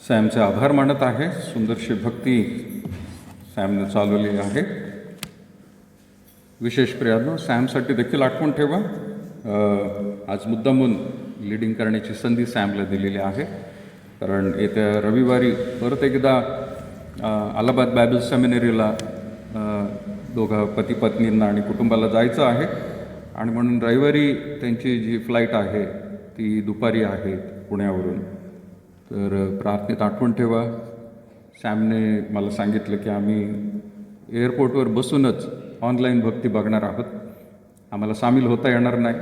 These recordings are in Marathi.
सॅमचे आभार मानत आहे. सुंदरशी भक्ती सॅमने चालवली आहे. विशेष प्रियांनो, सॅमसाठी देखील आठवण ठेवा. आज मुद्दामून लीडिंग करण्याची संधी सॅमला दिलेली आहे, कारण येत्या रविवारी परत एकदा अलाहाबाद बायबल सेमिनरीला दोघा पती पत्नींना आणि कुटुंबाला जायचं आहे, आणि म्हणून रविवारी त्यांची जी फ्लाईट आहे ती दुपारी आहे पुण्यावरून. तर प्रार्थनेत आठवण ठेवा. सॅमने मला सांगितलं की आम्ही एअरपोर्टवर बसूनच ऑनलाईन भक्ती बघणार आहोत, आम्हाला सामील होता येणार नाही,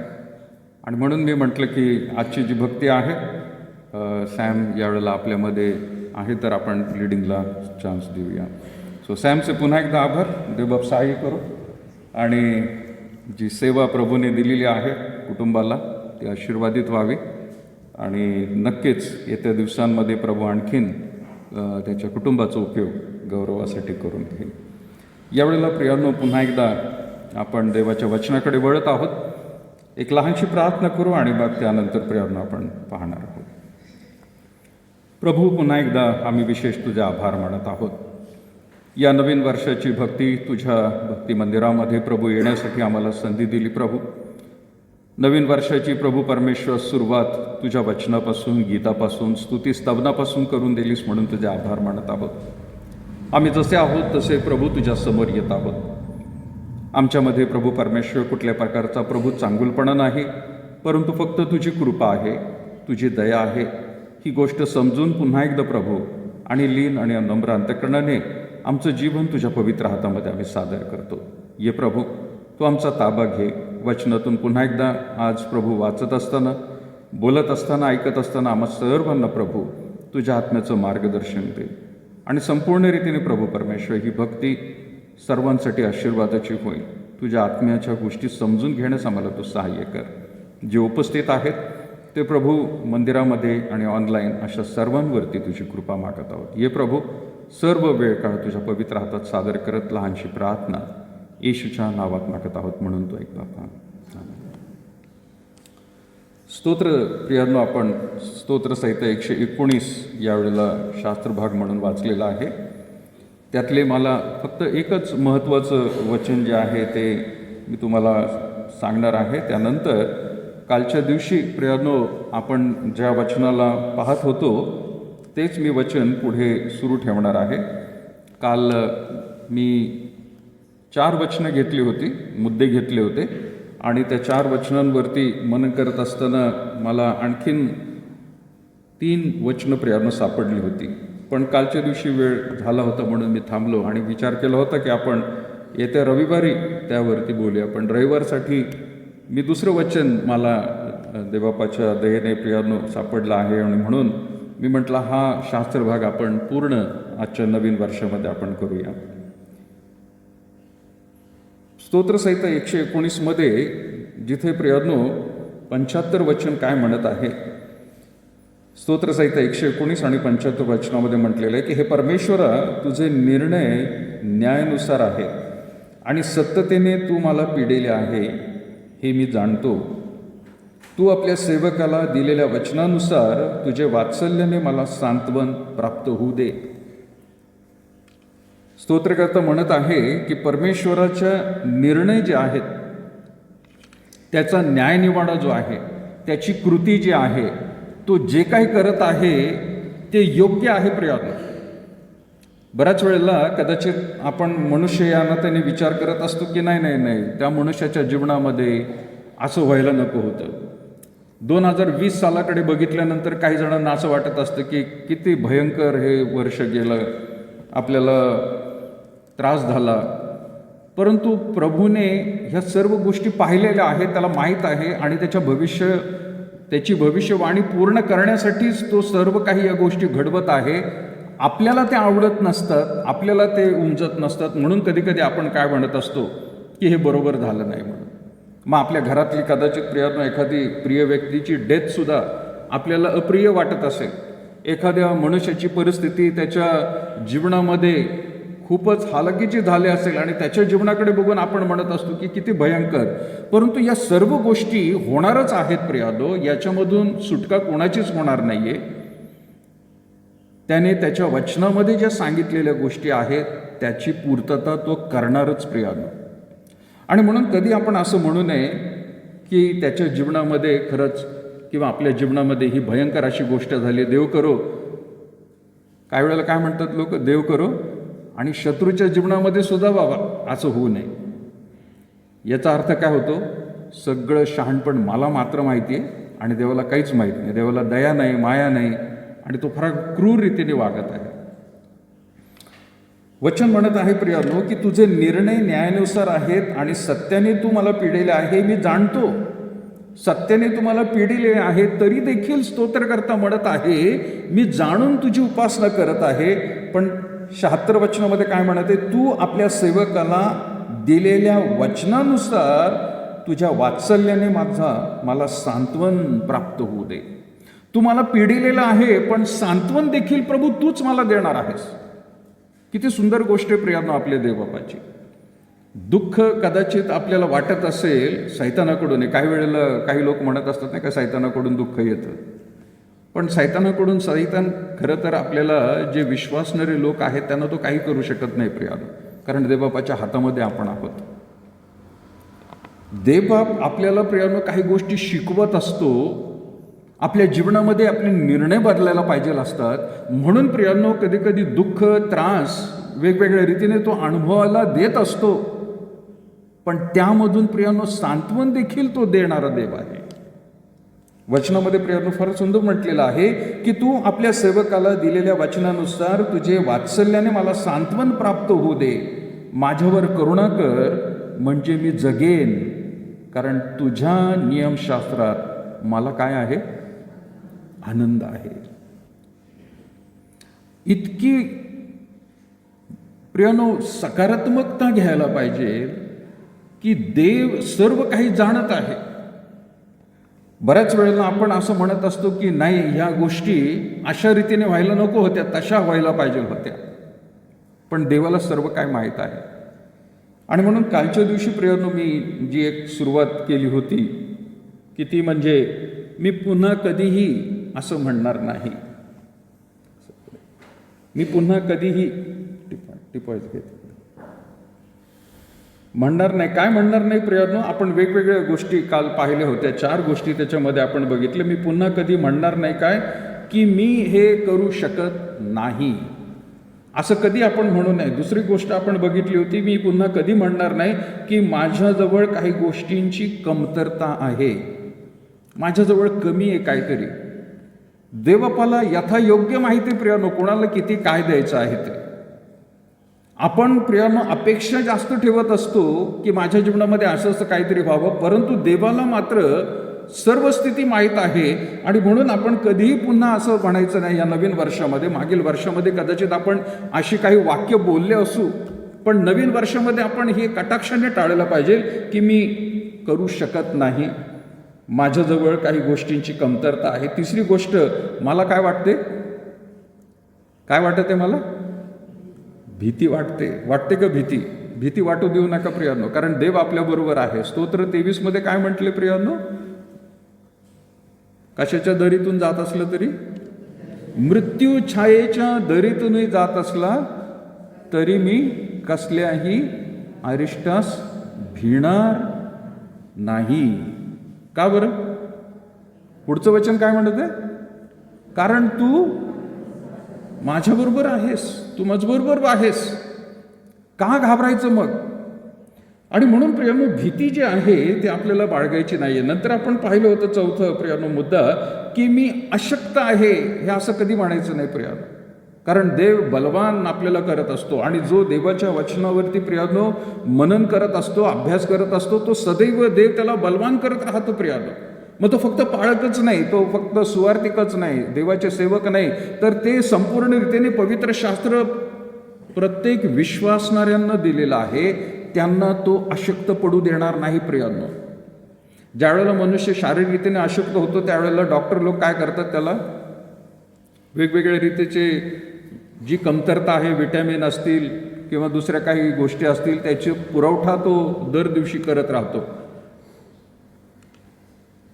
आणि म्हणून मी म्हटलं की आजची जी भक्ती आहे सॅम यावेळेला आपल्यामध्ये आहे, तर आपण लीडिंगला चान्स देऊया. सो सॅमचे पुन्हा एकदा आभार. देवबाप सहाय्य करू, आणि जी सेवा प्रभूने दिलेली आहे कुटुंबाला ती आशीर्वादित व्हावी, आणि नक्कीच येत्या दिवसांमध्ये प्रभू आणखीन त्याच्या कुटुंबाचा उपयोग गौरवासाठी करून घेईल. यावेळेला प्रियांनो, पुन्हा एकदा आपण देवाच्या वचनाकडे वळत आहोत. एक लहानशी प्रार्थना करू आणि मग त्यानंतर प्रियांनो आपण पाहणार आहोत. प्रभू, पुन्हा एकदा आम्ही विशेष तुझे आभार मानत आहोत. या नवीन वर्षाची भक्ती तुझ्या भक्ती मंदिरामध्ये प्रभू येण्यासाठी आम्हाला संधी दिली. प्रभू, नवीन वर्षाची प्रभू परमेश्वर सुरुवात तुझ्या वचनापासून, गीतापासून, स्तुती स्तवनापासून करून दिलीस, म्हणून तुझे आभार मानत आहोत. आम्ही जसे आहोत तसे प्रभू तुझ्या समोर येत आहोत. आमच्यामध्ये प्रभू परमेश्वर कुठल्या प्रकारचा प्रभू चांगुलपणा नाही, परंतु फक्त तुझी कृपा आहे, तुझी दया आहे. ही गोष्ट समजून पुन्हा एकदा प्रभू आणि लीन आणि नम्र अंतःकरणाने आमचं जीवन तुझ्या पवित्र हातामध्ये आम्ही सादर करतो. ये प्रभू, तू आमचा ताबा घे. वचनातून पुन्हा एकदा आज प्रभू वाचत असताना, बोलत असताना, ऐकत असताना आम्हा सर्वांना प्रभू तुझ्या आत्म्याचं मार्गदर्शन दे, आणि संपूर्ण रीतीने प्रभू परमेश्वर ही भक्ती सर्वांसाठी आशीर्वादाची होईल. तुझ्या आत्म्याच्या गोष्टी समजून घेण्यास आम्हाला तू सहाय्य कर. जे उपस्थित आहेत ते प्रभू मंदिरामध्ये आणि ऑनलाईन अशा सर्वांवरती तुझी कृपा मागत आहोत. ये प्रभू, सर्व वेळ काळ तुझ्या पवित्र हातात सादर करत लहानशी प्रार्थना येशूच्या नावात मागत आहोत, म्हणून तो एक बापा. स्तोत्र प्रियांनो, आपण स्तोत्रसहित 119 यावेळेला शास्त्रभाग म्हणून वाचलेला आहे. त्यातले मला फक्त एकच महत्त्वाचं वचन जे आहे ते मी तुम्हाला सांगणार आहे. त्यानंतर कालच्या दिवशी प्रियांनो आपण ज्या वचनाला पाहत होतो तेच मी वचन पुढे सुरू ठेवणार आहे. काल मी 4 वचनं घेतली होती, मुद्दे घेतले होते, आणि त्या 4 वचनांवरती मनन करत असताना मला आणखीन 3 वचनं प्रियांनो सापडली होती. पण कालच्या दिवशी वेळ झाला होता म्हणून मी थांबलो आणि विचार केला होता की आपण येत्या रविवारी त्यावरती बोलूया. पण रविवारसाठी मी दुसरं वचन मला देवबापाच्या दयेने प्रियांनो सापडलं आहे, आणि म्हणून मी म्हटलं हा शास्त्रभाग आपण पूर्ण आजच्या नवीन वर्षामध्ये आपण करूया. स्तोत्रसहित 119 मध्ये जिथे प्रियांनो 75 वचन काय म्हणत आहे, स्तोत्रसहित 119 आणि 75 वचनामध्ये म्हटलेलं आहे की हे परमेश्वरा, तुझे निर्णय न्यायानुसार आहेत आणि सत्यतेने तू मला पिडिले आहे हे मी जाणतो. तू आपल्या सेवकाला दिलेल्या वचनानुसार तुझे वात्सल्याने मला सांत्वन प्राप्त होऊ दे. स्तोत्रकर्ता म्हणत आहे की परमेश्वराच्या निर्णय जे आहेत, त्याचा न्यायनिवाडा जो आहे, त्याची कृती जी आहे, तो जे काही करत आहे ते योग्य आहे. प्रियांनो, बऱ्याच वेळेला कदाचित आपण मनुष्य या नात्याने विचार करत असतो की नाही त्या मनुष्याच्या जीवनामध्ये असं व्हायला नको होतं. 2020 सालाकडे बघितल्यानंतर काही जणांना असं वाटत असतं की किती भयंकर हे वर्ष गेलं, आपल्याला त्रास झाला. परंतु प्रभूने ह्या सर्व गोष्टी पाहिलेल्या आहेत, त्याला माहीत आहे, आणि त्याची भविष्यवाणी पूर्ण करण्यासाठीच तो सर्व काही या गोष्टी घडवत आहे. आपल्याला ते आवडत नसतात, आपल्याला ते उमजत नसतात, म्हणून कधीकधी आपण काय म्हणत असतो की हे बरोबर झालं नाही म्हणून. मग आपल्या घरातली कदाचित प्रियांनो एखादी प्रिय व्यक्तीची डेथसुद्धा आपल्याला अप्रिय वाटत असेल, एखाद्या मनुष्याची परिस्थिती त्याच्या जीवनामध्ये खूपच हालाकीची झाली असेल आणि त्याच्या जीवनाकडे बघून आपण म्हणत असतो की किती भयंकर. परंतु या सर्व गोष्टी होणारच आहेत प्रियांनो, याच्यामधून सुटका कोणाचीच होणार नाही आहे. त्याने त्याच्या वचनामध्ये ज्या सांगितलेल्या गोष्टी आहेत त्याची पूर्तता तो करणारच प्रियानो. आणि म्हणून कधी आपण असं म्हणू नये की त्याच्या जीवनामध्ये खरंच किंवा आपल्या जीवनामध्ये ही भयंकर अशी गोष्ट झाली, देव करो. काही वेळेला काय म्हणतात लोक, देव करो, आणि शत्रूच्या जीवनामध्ये सुद्धा बाबा असं होऊ नये. याचा अर्थ काय होतो, सगळं शहाणपण मला मात्र माहिती आहे आणि देवाला काहीच माहीत नाही, देवाला दया नाही, माया नाही, आणि तो फार क्रूर रीतीने वागत आहे. वचन म्हणत आहे प्रियानो की तुझे निर्णय न्यायानुसार आहेत आणि सत्याने तू मला पिढीले आहे. मी जाणतो सत्याने तुम्हाला पिढीले आहे, तरी देखील स्तोत्रकर्ता म्हणत आहे मी जाणून तुझी उपासना करत आहे. पण 76 वचनामध्ये काय म्हणते, तू आपल्या सेवकाला दिलेल्या वचनानुसार तुझ्या वात्सल्याने मला सांत्वन प्राप्त होऊ दे. तू मला पिढीलेलं आहे, पण सांत्वन देखील प्रभू तूच मला देणार आहेस. किती सुंदर गोष्ट आहे प्रियानो आपल्या देवबापाची. दुःख कदाचित आपल्याला वाटत असेल सैतानाकडून. काही वेळेला काही लोक म्हणत असतात नाही का, सैतानाकडून दुःख येतं. पण सैतानाकडून सैतान खरं तर आपल्याला जे विश्वासणारे लोक आहेत त्यांना तो काही करू शकत नाही प्रियानो, कारण देवबापाच्या हातामध्ये आपण आहोत. देवबाप आपल्याला प्रियानो काही गोष्टी शिकवत असतो, आपल्या जीवनामध्ये आपले निर्णय बदलायला पाहिजे असतात. म्हणून प्रियानो कधी कधी दुःख, त्रास वेगवेगळ्या रीतीने तो अनुभवाला देत असतो, पण त्यामधून प्रियानो सांत्वन देखील तो देणारा देव आहे. वचनामध्ये प्रियानो फार सुंदर म्हटलेलं आहे की तू आपल्या सेवकाला दिलेल्या वचनानुसार तुझे वात्सल्याने मला सांत्वन प्राप्त होऊ दे. माझ्यावर करुणा कर म्हणजे मी जगेन, कारण तुझ्या नियमशास्त्रात मला काय आहे, आनंद आहे. इतकी प्रियानो सकारात्मकता घ्यायला पाहिजे की देव सर्व काही जाणत आहे. बऱ्याच वेळेला आपण असं म्हणत असतो की नाही, ह्या गोष्टी अशा रीतीने व्हायला नको होत्या, तशा व्हायला पाहिजे होत्या. पण देवाला सर्व काय माहीत आहे. आणि म्हणून कालच्या दिवशी प्रियानो मी जी एक सुरुवात केली होती की ती म्हणजे मी पुन्हा कधीही असं म्हणणार नाही. मी पुन्हा कधीही म्हणणार नाही. काय म्हणणार नाही प्रियानो, आपण वेगवेगळ्या गोष्टी काल पाहिल्या होत्या, 4 गोष्टी त्याच्यामध्ये आपण बघितल्या. मी पुन्हा कधी म्हणणार नाही काय, की मी हे करू शकत नाही, असं कधी आपण म्हणू नये. दुसरी गोष्ट आपण बघितली होती, मी पुन्हा कधी म्हणणार नाही की माझ्याजवळ काही गोष्टींची कमतरता आहे, माझ्याजवळ कमी आहे काहीतरी. देवबापाला यथायोग्य माहिती प्रियानो कोणाला किती काय द्यायचं आहे ते. आपण प्रियानो अपेक्षा जास्त ठेवत असतो की माझ्या जीवनामध्ये असं असं काहीतरी व्हावं, परंतु देवाला मात्र सर्व स्थिती माहीत आहे. आणि म्हणून आपण कधीही पुन्हा असं म्हणायचं नाही या नवीन वर्षामध्ये. मागील वर्षामध्ये कदाचित आपण अशी काही वाक्य बोलले असू, पण नवीन वर्षामध्ये आपण हे कटाक्षाने टाळलं पाहिजे की मी करू शकत नाही, माझ्याजवळ काही गोष्टींची कमतरता आहे. तिसरी गोष्ट, मला काय वाटते, काय वाटत आहे मला, भीती वाटते का भीती. भीती वाटू देऊ नका प्रियानो, कारण देव आपल्याबरोबर आहे. स्तोत्र 23 मध्ये काय म्हटले प्रियानो, कशाच्या दरीतून जात असलं तरी, मृत्यू छायेच्या दरीतूनही जात असला तरी मी कसल्याही अरिष्टास भिणार नाही. का बरं, पुढचं वचन काय म्हणत आहे, कारण तू माझ्याबरोबर आहेस, तू माझ्याबरोबर आहेस, का घाबरायचं मग. आणि म्हणून प्रियानो भीती जी आहे ती आपल्याला बाळगायची नाही. नंतर आपण पाहिलं होतं 4थं प्रियानो मुद्दा की मी अशक्त आहे, हे असं कधी म्हणायचं नाही प्रियानो, कारण देव बलवान आपल्याला करत असतो. आणि जो देवाच्या वचनावरती प्रियानो मनन करत असतो, अभ्यास करत असतो, तो सदैव देव त्याला बलवान करत राहतो प्रियानो. मग तो फक्त पाळकच नाही, तो फक्त सुवार्तिकच नाही, देवाचे सेवक नाही, तर ते संपूर्ण रीतीने पवित्र शास्त्र प्रत्येक विश्वासणाऱ्यांना दिलेलं आहे. त्यांना तो अशक्त पडू देणार नाही प्रियानो. ज्यावेळेला मनुष्य शारीरिक रीतीने अशक्त होतो त्यावेळेला डॉक्टर लोक काय करतात, त्याला वेगवेगळ्या रीतीचे जी कमतरता आहे, विटॅमिन असतील किंवा दुसऱ्या काही गोष्टी असतील, त्याचे पुरवठा तो दर दिवशी करत राहतो.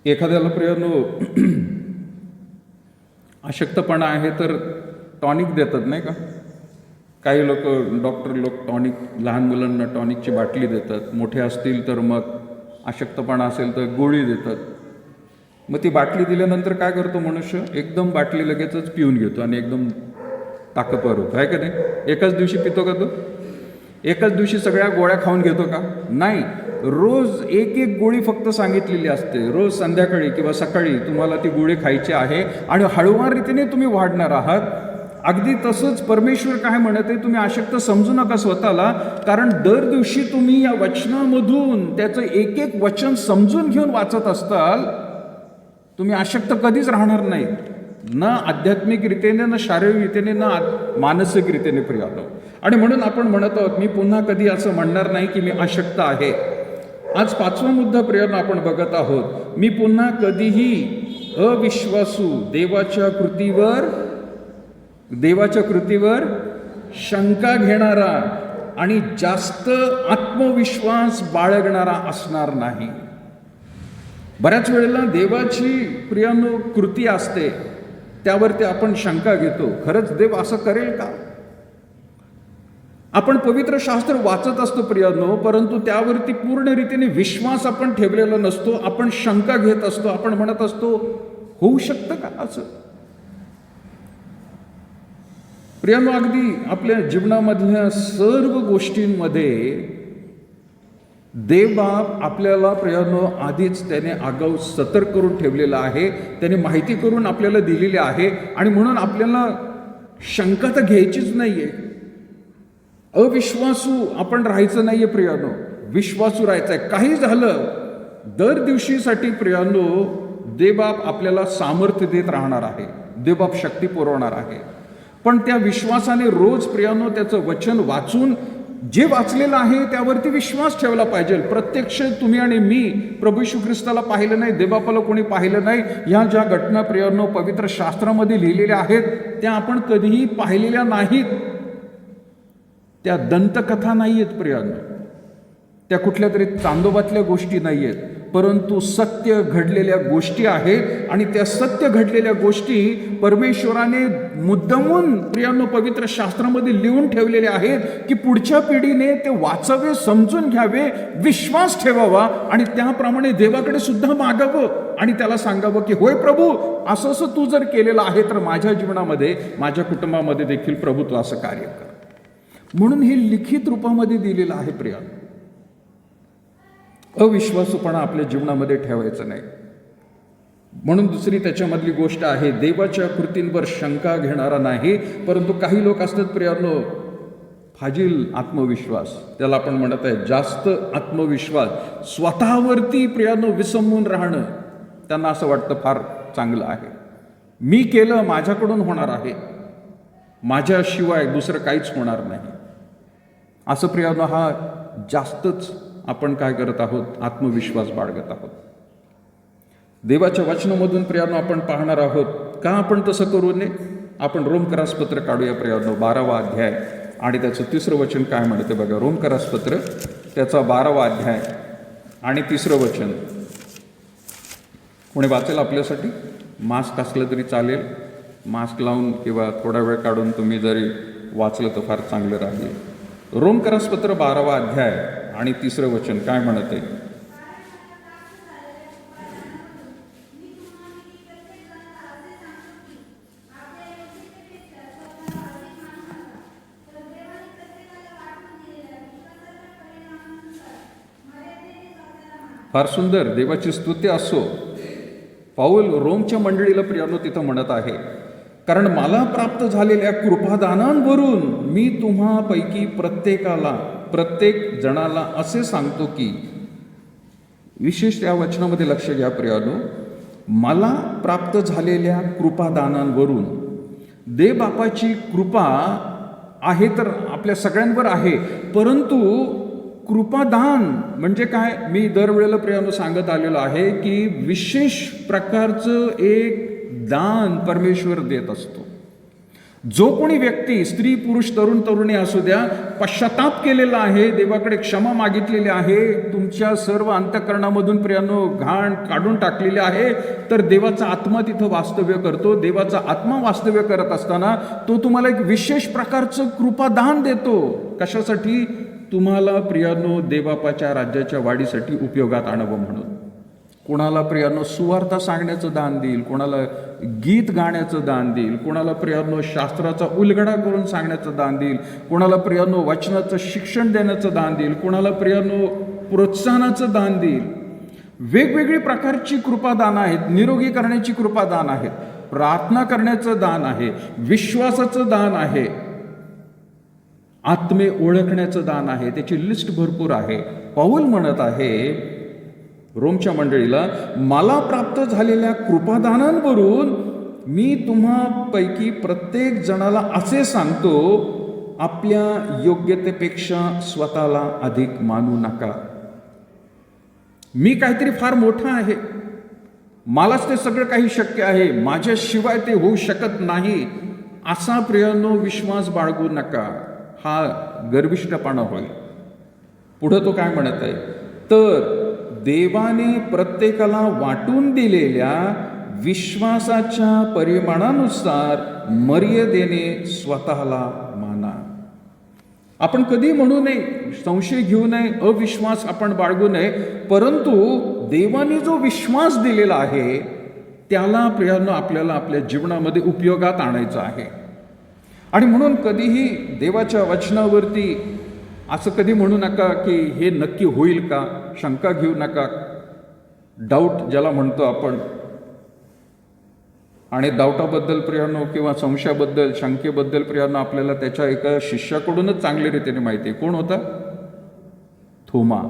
एखाद्याला प्रियानो अशक्तपणा आहे तर टॉनिक देतात नाही का? काही लोक डॉक्टर लोक टॉनिक, लहान मुलांना टॉनिकची बाटली देतात, मोठे असतील तर मग अशक्तपणा असेल तर गोळी देतात. मग ती बाटली दिल्यानंतर काय करतो मनुष्य? एकदम बाटली लगेचच पिऊन घेतो आणि एकदम ताकदवर होतो, आहे का नाही? एकाच दिवशी पितो का तो? एकाच दिवशी सगळ्या गोळ्या खाऊन घेतो का? नाही. रोज एक एक गोळी फक्त सांगितलेली असते. रोज संध्याकाळी किंवा सकाळी तुम्हाला ती गोळी खायची आहे आणि हळूवार रीतीने तुम्ही वाढणार आहात. अगदी तसंच परमेश्वर काय म्हणत आहे, तुम्ही अशक्त समजू नका स्वतःला, कारण दर दिवशी तुम्ही या वचनामधून त्याचं एक एक वचन समजून घेऊन वाचत असताल, तुम्ही अशक्त कधीच राहणार नाही, न आध्यात्मिक रीतीने, न शारीरिक रीतीने, न मानसिक रीतीने प्रियानो. आणि म्हणून आपण म्हणत आहोत, मी पुन्हा कधी असं म्हणणार नाही की मी अशक्त आहे. आज 5वा मुद्दा प्रियानो आपण बघत आहोत, मी पुन्हा कधीही अविश्वासू देवाच्या कृतीवर शंका घेणारा आणि जास्त आत्मविश्वास बाळगणारा असणार नाही. बऱ्याच वेळेला देवाची प्रियानो कृती असते, त्यावरती आपण शंका घेतो, खरंच देव असं करेल का? आपण पवित्र शास्त्र वाचत असतो प्रियानो, परंतु त्यावरती पूर्ण रीतीने विश्वास आपण ठेवलेला नसतो. आपण शंका घेत असतो, आपण म्हणत असतो होऊ शकतं का असं? प्रियानो, अगदी आपल्या जीवनामधल्या सर्व गोष्टींमध्ये देवबाप आपल्याला प्रियानो आधीच त्याने आगाऊ सतर्क करून ठेवलेलं आहे, त्याने माहिती करून आपल्याला दिलेली आहे. आणि म्हणून आपल्याला शंका तर घ्यायचीच नाहीये. अविश्वासू आपण राहायचं नाहीये प्रियानो, विश्वासू राहायचं आहे. काही झालं दर दिवशीसाठी प्रियानो देवबाप आपल्याला सामर्थ्य देत राहणार आहे, देवबाप शक्ती पुरवणार आहे. पण त्या विश्वासाने रोज प्रियानो त्याचं वचन वाचून जे वाचलेलं आहे त्यावरती विश्वास ठेवला पाहिजे. प्रत्यक्ष तुम्ही आणि मी प्रभू येशू ख्रिस्ताला पाहिलं नाही, देवबापाला कोणी पाहिलं नाही. ह्या ज्या घटना प्रियानो पवित्र शास्त्रामध्ये लिहिलेल्या आहेत त्या आपण कधीही पाहिलेल्या नाहीत. त्या दंतकथा नाही आहेत प्रियानो, त्या कुठल्या तरी चांदोबातल्या गोष्टी नाही आहेत, परंतु सत्य घडलेल्या गोष्टी आहेत. आणि त्या सत्य घडलेल्या गोष्टी परमेश्वराने मुद्दामून प्रियानो पवित्र शास्त्रामध्ये लिहून ठेवलेले आहेत की पुढच्या पिढीने ते वाचावे, समजून घ्यावे, विश्वास ठेवावा आणि त्याप्रमाणे देवाकडे सुद्धा मागावं आणि त्याला सांगावं की होय प्रभू, असं असं तू जर केलेलं आहे तर माझ्या जीवनामध्ये, माझ्या कुटुंबामध्ये देखील प्रभू तू असं कार्य कर. म्हणून हे लिखित रूपामध्ये दिलेलं आहे प्रियानो. अविश्वासूपणा आपल्या जीवनामध्ये ठेवायचं नाही. म्हणून दुसरी त्याच्यामधली गोष्ट आहे, देवाच्या कृतींवर शंका घेणारा नाही. परंतु काही लोक असतात प्रियानो, फाजील आत्मविश्वास, त्याला आपण म्हणत आहे जास्त आत्मविश्वास, स्वतःवरती प्रियानो विसंबून राहणं. त्यांना असं वाटतं फार चांगलं आहे, मी केलं माझ्याकडून होणार आहे, माझ्याशिवाय दुसरं काहीच होणार नाही. असं प्रियानो हा जास्तच आपण काय करत आहोत, आत्मविश्वास बाळगत आहोत. देवाच्या वचनामधून प्रियानो आपण पाहणार आहोत का आपण तसं करू नये. आपण रोमकरासपत्र काढूया प्रियानो, 12वा अध्याय आणि त्याचं 3रं वचन काय म्हणते बघा. रोमकरासपत्र त्याचा 12वा अध्याय आणि 3रं वचन. कोणी वाचेल आपल्यासाठी? मास्क असलं तरी चालेल, मास्क लावून किंवा थोडा वेळ काढून तुम्ही जरी वाचलं तर फार चांगलं राहील. रोमकरासपत्र 12वा अध्याय आणि 3रं वचन काय म्हणत आहे. फार सुंदर, देवाची स्तुती असो. पाऊल रोमच्या मंडळीला प्रियानो तिथं म्हणत आहे, कारण मला प्राप्त झालेल्या कृपादानांवरून मी तुम्हापैकी प्रत्येक जणाला असे सांगतो की, विशेष या वचनामध्ये लक्ष घ्या प्रियानो, मला प्राप्त झालेल्या कृपादानांवरून. देवबापाची कृपा आहे तर आपल्या सगळ्यांवर आहे, परंतु कृपादान म्हणजे काय, मी दरवेळेला प्रियानो सांगत आलेलो आहे की विशेष प्रकारचं एक दान परमेश्वर देत असतो. जो कोणी व्यक्ती, स्त्री पुरुष तरुण तरुणी असू द्या, पश्चाताप केलेला आहे, देवाकडे क्षमा मागितलेली आहे, तुमच्या सर्व अंतःकरणामधून प्रियांनो घाण काढून टाकलेली आहे, तर देवाचा आत्मा तिथं वास्तव्य करतो. देवाचा आत्मा वास्तव्य करत असताना तो तुम्हाला एक विशेष प्रकारचं कृपादान देतो. कशासाठी? तुम्हाला प्रियांनो देवबापाच्या राज्याच्या वाढीसाठी उपयोगात आणावं म्हणून. कोणाला प्रियांनो सुवार्ता सांगण्याचं दान देईल, कोणाला गीत गाण्याचं दान देईल, कोणाला प्रियांनो शास्त्राचा उलगडा करून सांगण्याचं दान देईल, कोणाला प्रियांनो वचनाचं शिक्षण देण्याचं दान देईल, कोणाला प्रियांनो प्रोत्साहनाचं दान देईल. वेगवेगळी प्रकारची कृपादान आहेत. निरोगी करण्याची कृपादान आहेत, प्रार्थना करण्याचं दान आहे, विश्वासाचं दान आहे, आत्मे ओळखण्याचं दान आहे. त्याची लिस्ट भरपूर आहे. पौल म्हणत आहे रोमच्या मंडळीला, मला प्राप्त झालेल्या कृपादानांवरून मी तुम्हापैकी प्रत्येक जणाला असे सांगतो, आपल्या योग्यतेपेक्षा स्वतःला अधिक मानू नका. मी काहीतरी फार मोठा आहे, मलाच ते सगळं काही शक्य आहे, माझ्याशिवाय ते होऊ शकत नाही, असा प्रियांनो विश्वास बाळगू नका. हा गर्विष्ठपणा होईल. पुढं तो काय म्हणत आहे, तर देवाने प्रत्येकाला वाटून दिलेल्या विश्वासाच्या परिमाणानुसार मर्यादेने स्वतःला माना. आपण कधी म्हणू नये, संशय घेऊ नये, अविश्वास आपण बाळगू नये, परंतु देवाने जो विश्वास दिलेला आहे त्याला प्रियांनो आपल्याला आपल्या जीवनामध्ये उपयोगात आणायचं आहे. आणि म्हणून कधीही देवाच्या वचनावरती असं कधी म्हणू नका की हे नक्की होईल का, शंका घेऊ नका, डाऊट ज्याला म्हणतो आपण. आणि डाऊटाबद्दल प्रियांनो किंवा संशयाबद्दल, शंकेबद्दल प्रियांनो आपल्याला त्याच्या एका शिष्याकडूनच चांगल्या रीतीने माहिती आहे. कोण होता? थोमा.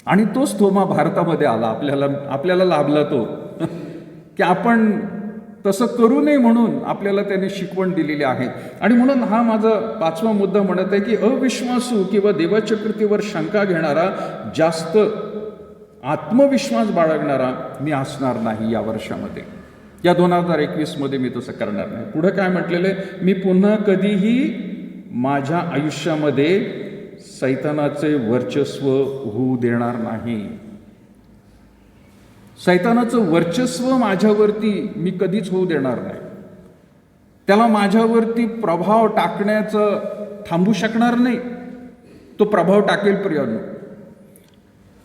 आणि तोच थोमा भारतामध्ये आला, आपल्याला लाभला तो की आपण तसं करू नये म्हणून आपल्याला त्याने शिकवण दिलेली आहे. आणि म्हणून हा माझा 5वा मुद्दा म्हणत आहे की अविश्वासू किंवा देवाच्या कृतीवर शंका घेणारा, जास्त आत्मविश्वास बाळगणारा मी असणार नाही या वर्षामध्ये. या 2021 मध्ये मी तसं करणार नाही. पुढे काय म्हटलेलं आहे, मी पुन्हा कधीही माझ्या आयुष्यामध्ये सैतानाचे वर्चस्व होऊ देणार नाही. सैतानाचं वर्चस्व माझ्यावरती मी कधीच होऊ देणार नाही. त्याला माझ्यावरती प्रभाव टाकण्याचं थांबू शकणार नाही. तो प्रभाव टाकेल प्रियांनो.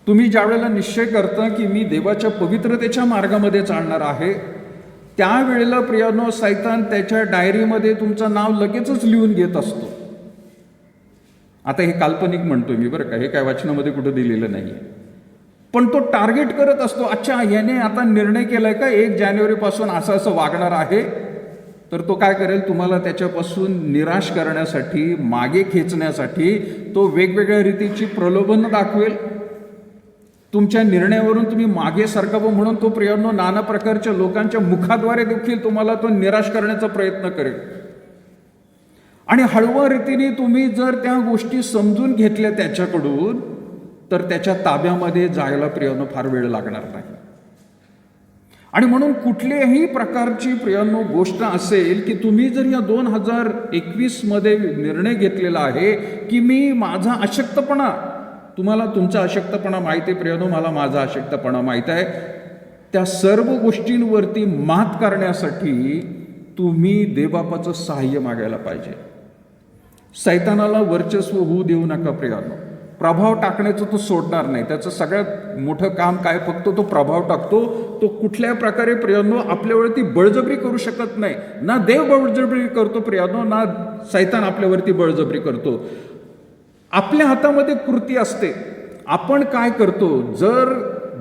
तुम्ही ज्या वेळेला निश्चय करता की मी देवाच्या पवित्रतेच्या मार्गामध्ये चालणार आहे, त्यावेळेला प्रियांनो सैतान त्याच्या डायरीमध्ये तुमचं नाव लगेचच लिहून घेत असतो. आता हे काल्पनिक म्हणतोय मी बरं का, हे काय वचनामध्ये कुठं दिलेलं नाही. पण तो टार्गेट करत असतो, अच्छा याने आता निर्णय केलाय का 1 जानेवारीपासून असं वागणार आहे, तर तो काय करेल, तुम्हाला त्याच्यापासून निराश करण्यासाठी, मागे खेचण्यासाठी तो वेगवेगळ्या रीतीची प्रलोभन दाखवेल. तुमच्या निर्णयावरून तुम्ही मागे सरकावं म्हणून तो प्रियांनो नाना प्रकारच्या लोकांच्या मुखाद्वारे देखील तुम्हाला तो निराश करण्याचा प्रयत्न करेल. आणि हळूवार रीतीने तुम्ही जर त्या गोष्टी समजून घेतल्या त्याच्याकडून, तर त्याच्या ताब्यामध्ये जायला प्रियांनो फार वेळ लागणार नाही. आणि म्हणून कुठल्याही प्रकारची प्रियांनो गोष्ट असेल की तुम्ही जर या 2021 मध्ये निर्णय घेतलेला आहे की मी माझा अशक्तपणा, तुम्हाला तुमचा अशक्तपणा माहिती आहे प्रियांनो, मला माझा अशक्तपणा माहीत आहे, त्या सर्व गोष्टींवरती मात करण्यासाठी तुम्ही देवबापाचं सहाय्य मागायला पाहिजे. सैतानाला वर्चस्व होऊ देऊ नका प्रियांनो. प्रभाव टाकण्याचं तो सोडणार नाही. त्याचं सगळ्यात मोठं काम काय, फक्त तो प्रभाव टाकतो. तो कुठल्या प्रकारे प्रियांनो आपल्यावरती बळजबरी करू शकत नाही. ना देव बळजबरी करतो प्रियांनो, ना सैतान आपल्यावरती बळजबरी करतो. आपल्या हातामध्ये कृती असते. आपण काय करतो, जर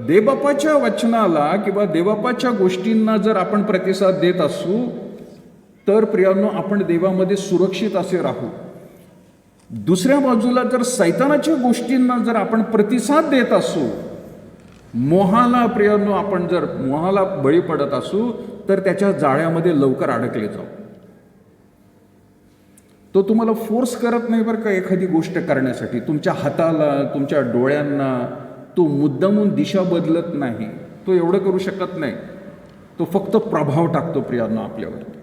देवबापाच्या वचनाला किंवा देवबापाच्या गोष्टींना जर आपण प्रतिसाद देत असू, तर प्रियांनो आपण देवामध्ये सुरक्षित असे राहू. दुसऱ्या बाजूला जर सैतानाच्या गोष्टींना जर आपण प्रतिसाद देत असू, मोहाला प्रियांनो आपण जर मोहाला बळी पडत असू, तर त्याच्या जाळ्यामध्ये लवकर अडकले जाऊ. तो तुम्हाला फोर्स करत नाही बरं का एखादी गोष्ट करण्यासाठी. तुमच्या हाताला, तुमच्या डोळ्यांना तो मुद्दामून दिशा बदलत नाही. तो एवढं करू शकत नाही. तो फक्त प्रभाव टाकतो प्रियांनो आपल्यावरती.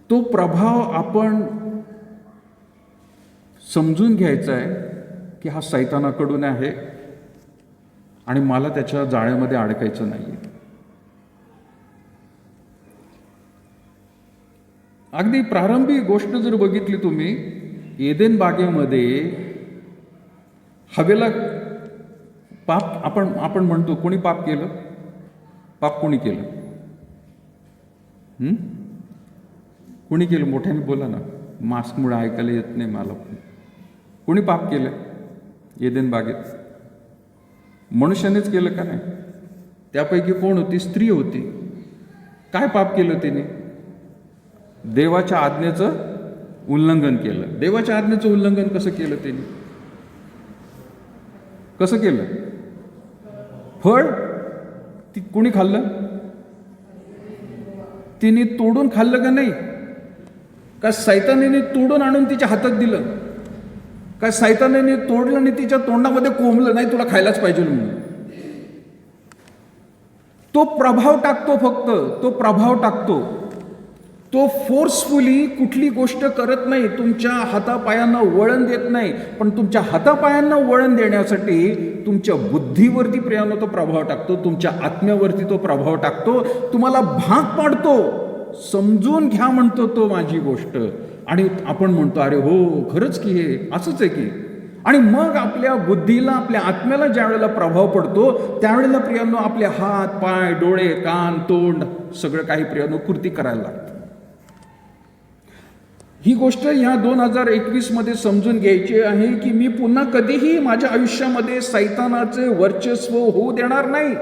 तो प्रभाव आपण समजून घ्यायचा आहे की हा सैतानाकडून आहे आणि मला त्याच्या जाळ्यामध्ये अडकायचं नाही. अगदी प्रारंभी गोष्ट जर बघितली तुम्ही, एदेन बागेमध्ये हवेला पाप आपण म्हणतो, कोणी पाप केलं? पाप कोणी केलं? कोणी केलं? मोठ्याने बोला ना, मास्कमुळे ऐकायला येत नाही मला. कोणी पाप केलं एदेन बागेत? मनुष्यानेच केलं का नाही? त्यापैकी कोण होती? स्त्री होती. काय पाप केलं तिने? देवाच्या आज्ञेचं उल्लंघन केलं. देवाच्या आज्ञेचं उल्लंघन कसं केलं तिने? कसं केलं? फळ ती कोणी खाल्लं? तिने तोडून खाल्लं का नाही? का सैतानाने तोडून आणून तिच्या हातात दिलं? का सैतानाने तोडलं आणि तिच्या तोंडामध्ये कोंबलं, नाही तुला खायलाच पाहिजे म्हणून? तो प्रभाव टाकतो, फक्त तो प्रभाव टाकतो. तो फोर्सफुली कुठली गोष्ट करत नाही, तुमच्या हातापायांना वळण देत नाही. पण तुमच्या हातापायांना वळण देण्यासाठी तुमच्या बुद्धीवरती प्रियानो तो प्रभाव टाकतो, तुमच्या आत्म्यावरती तो प्रभाव टाकतो, तुम्हाला भाग पाडतो. समजून घ्या म्हणतो तो माझी गोष्ट. आणि आपण म्हणतो अरे हो खरंच की हे असंच आहे की. आणि मग आपल्या बुद्धीला, आपल्या आत्म्याला ज्या वेळेला प्रभाव पडतो त्यावेळेला प्रियानो आपले हात, पाय, डोळे, कान, तोंड सगळं काही प्रियानो कृती करायला लागतं. ही गोष्ट ह्या 2021 मध्ये समजून घ्यायची आहे की मी पुन्हा कधीही माझ्या आयुष्यामध्ये सैतानाचे वर्चस्व होऊ देणार नाही.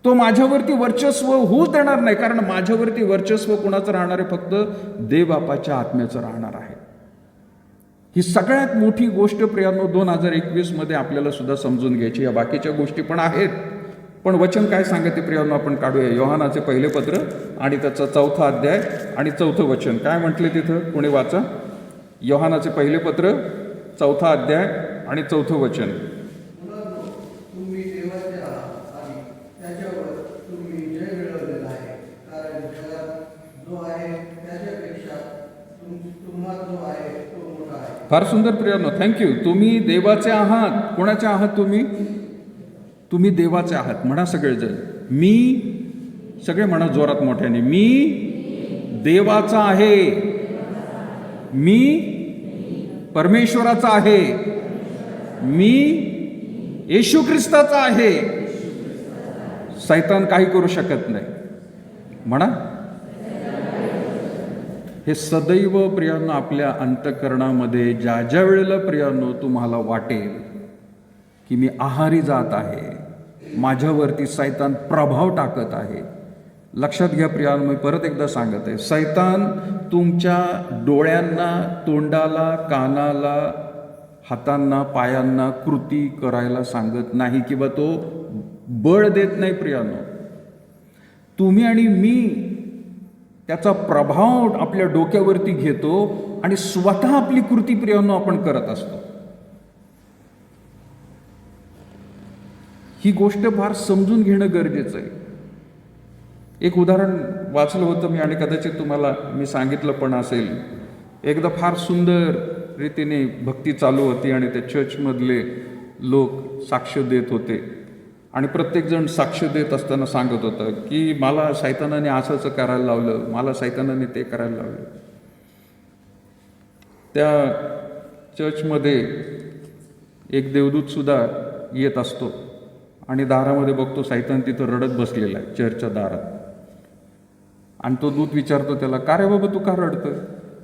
तो माझ्यावरती वर्चस्व होऊच देणार नाही, कारण माझ्यावरती वर्चस्व कुणाचं राहणार आहे? फक्त देवबापाच्या आत्म्याचं राहणार आहे. ही सगळ्यात मोठी गोष्ट प्रियानो 2021 मध्ये आपल्याला सुद्धा समजून घ्यायची. या बाकीच्या गोष्टी पण आहेत, पण वचन काय सांगते प्रियानो आपण काढूया. योहानाचे पहिले पत्र आणि त्याचा 4था अध्याय आणि 4थं वचन. काय म्हटले तिथं? कोणी वाचा. योहानाचे पहिले पत्र 4था अध्याय आणि 4थं वचन. फार सुंदर प्रियानो, थँक्यू. तुम्ही देवाचे आहात. कोणाचे आहात तुम्ही? तुम्ही देवाचे आहात. म्हणा सगळेजण, मी, सगळे म्हणा जोरात मोठ्याने, मी देवाचा आहे. मी परमेश्वराचा आहे. मी येशू ख्रिस्ताचा आहे. सैतान काही करू शकत नाही. म्हणा. हे सदैव प्रियानो आपल्या अंतःकरणामध्ये ज्या ज्या वेळेला प्रियानो तुम्हाला वाटेल की मी आहारी जात आहे, माझ्यावरती सैतान प्रभाव टाकत आहे. लक्षात घ्या प्रियानो, मी परत एकदा सांगत आहे, सैतान तुमच्या डोळ्यांना, तोंडाला, कानाला, हातांना, पायांना कृती करायला सांगत नाही किंवा तो बळ देत नाही प्रियानो. तुम्ही आणि मी त्याचा प्रभाव आपल्या डोक्यावरती घेतो आणि स्वतः आपली कृती प्रियानो आपण करत असतो. ही गोष्ट फार समजून घेणं गरजेचं आहे. एक उदाहरण वाचलं होतं मी आणि कदाचित तुम्हाला मी सांगितलं पण असेल. एकदा फार सुंदर रीतीने भक्ती चालू होती आणि त्या चर्चमधले लोक साक्ष देत होते आणि प्रत्येकजण साक्ष देत असताना सांगत होतं की मला सैतानाने असंच करायला लावलं, मला सैतानाने ते करायला लावलं. त्या चर्चमध्ये एक देवदूत सुद्धा येत असतो आणि दारामध्ये बघतो सैतान तिथं रडत बसलेला आहे चर्चच्या दारात. आणि तो दूत विचारतो त्याला, का रे बाबा तू का रडतोय?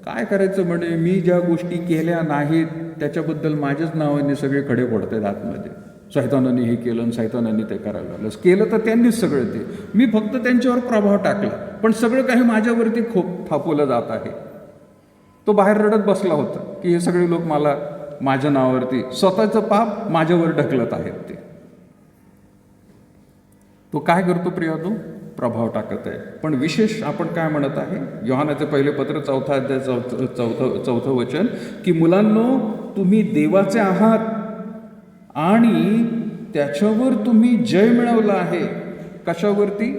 काय करायचं म्हणे, मी ज्या गोष्टी केल्या नाहीत त्याच्याबद्दल माझ्याच नावाने सगळे खडे पडतात आतमध्ये. सैतानाने हे केलं आणि सैतानाने ते करायला लागलं. केलं तर त्यांनीच सगळं ते, मी फक्त त्यांच्यावर प्रभाव टाकला, पण सगळं काही माझ्यावरती थापवलं जात आहे. तो बाहेर रडत बसला होता की हे सगळे लोक मला माझ्या नावावरती स्वतःचं पाप माझ्यावर ढकलत आहेत. ते तो काय करतो प्रियानो? प्रभाव टाकत आहे. पण विशेष आपण काय म्हणत आहे? योहानाचे पहिले पत्र 4था अध्याय 4थं वचन की मुलांनो, तुम्ही देवाचे आहात आणि त्याच्यावर तुम्ही जय मिळवला आहे. कशावरती?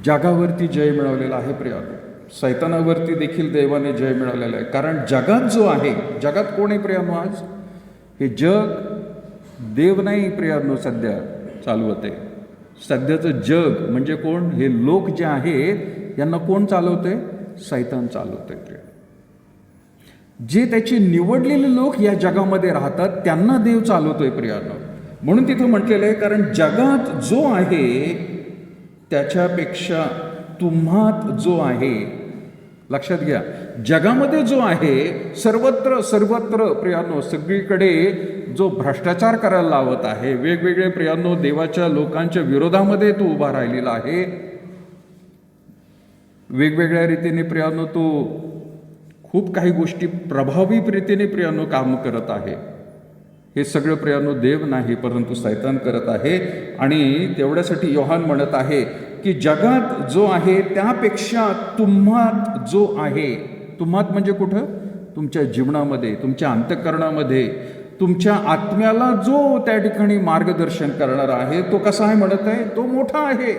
जगावरती जय मिळवलेला आहे प्रियानो. सैतानावरती देखील देवाने जय मिळालेला आहे. कारण जगात जो आहे, जगात कोण आहे प्रियानो आज? हे जग देव नाही प्रियानो सध्या चालवत आहे. सध्याचं जग म्हणजे कोण? हे लोक जे आहेत यांना कोण चालवतंय? सैतान चालवतंय. जे त्याचे निवडलेले लोक या जगामध्ये राहतात त्यांना देव चालवतोय प्रियानो. म्हणून तिथं म्हटलेलं आहे, कारण जगात जो आहे त्याच्यापेक्षा तुम्हात जो आहे, लक्षात घ्या, जगामध्ये जो आहे सर्वत्र सर्वत्र प्रियानो सगळीकडे जो भ्रष्टाचार करायला लावत आहे, वेगवेगळे प्रियानो देवाच्या लोकांच्या विरोधामध्ये तो उभा राहिलेला आहे, वेगवेगळ्या रीतीने प्रियानो तो खूप काही गोष्टी प्रभावी रीतीने प्रियानो काम करत आहे. हे सगळं प्रियानो देव नाही परंतु सैतान करत आहे. आणि तेवढ्यासाठी योहान म्हणत आहे की जगात जो आहे त्यापेक्षा तुम्हात जो आहे, तुम्हात म्हणजे कुठं? तुमच्या जीवनामध्ये, तुमच्या अंतःकरणामध्ये, तुमच्या आत्म्याला जो त्या ठिकाणी मार्गदर्शन करणारा आहे तो कसा आहे म्हणत आहे? तो मोठा आहे.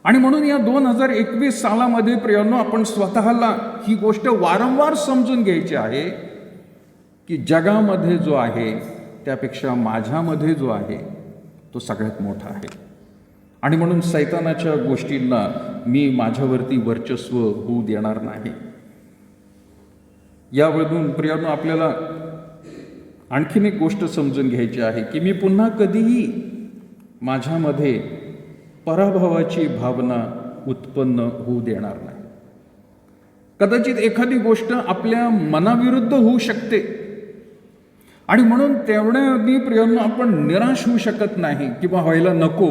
आणि म्हणून या 2021 सालामध्ये प्रियानो आपण स्वतःला ही गोष्ट वारंवार समजून घ्यायची आहे की जगामध्ये जो आहे त्यापेक्षा माझ्यामध्ये जो आहे तो सगळ्यात मोठा आहे. आणि म्हणून सैतानाच्या गोष्टींना मी माझ्यावरती वर्चस्व होऊ देणार नाही. यावरून प्रियानो आपल्याला आणखीन एक गोष्ट समजून घ्यायची आहे की मी पुन्हा कधीही माझ्यामध्ये पराभवाची भावना उत्पन्न होऊ देणार नाही. कदाचित एखादी गोष्ट आपल्या मनाविरुद्ध होऊ शकते आणि म्हणून तेवढ्या प्रियानो आपण निराश होऊ शकत नाही किंवा व्हायला नको,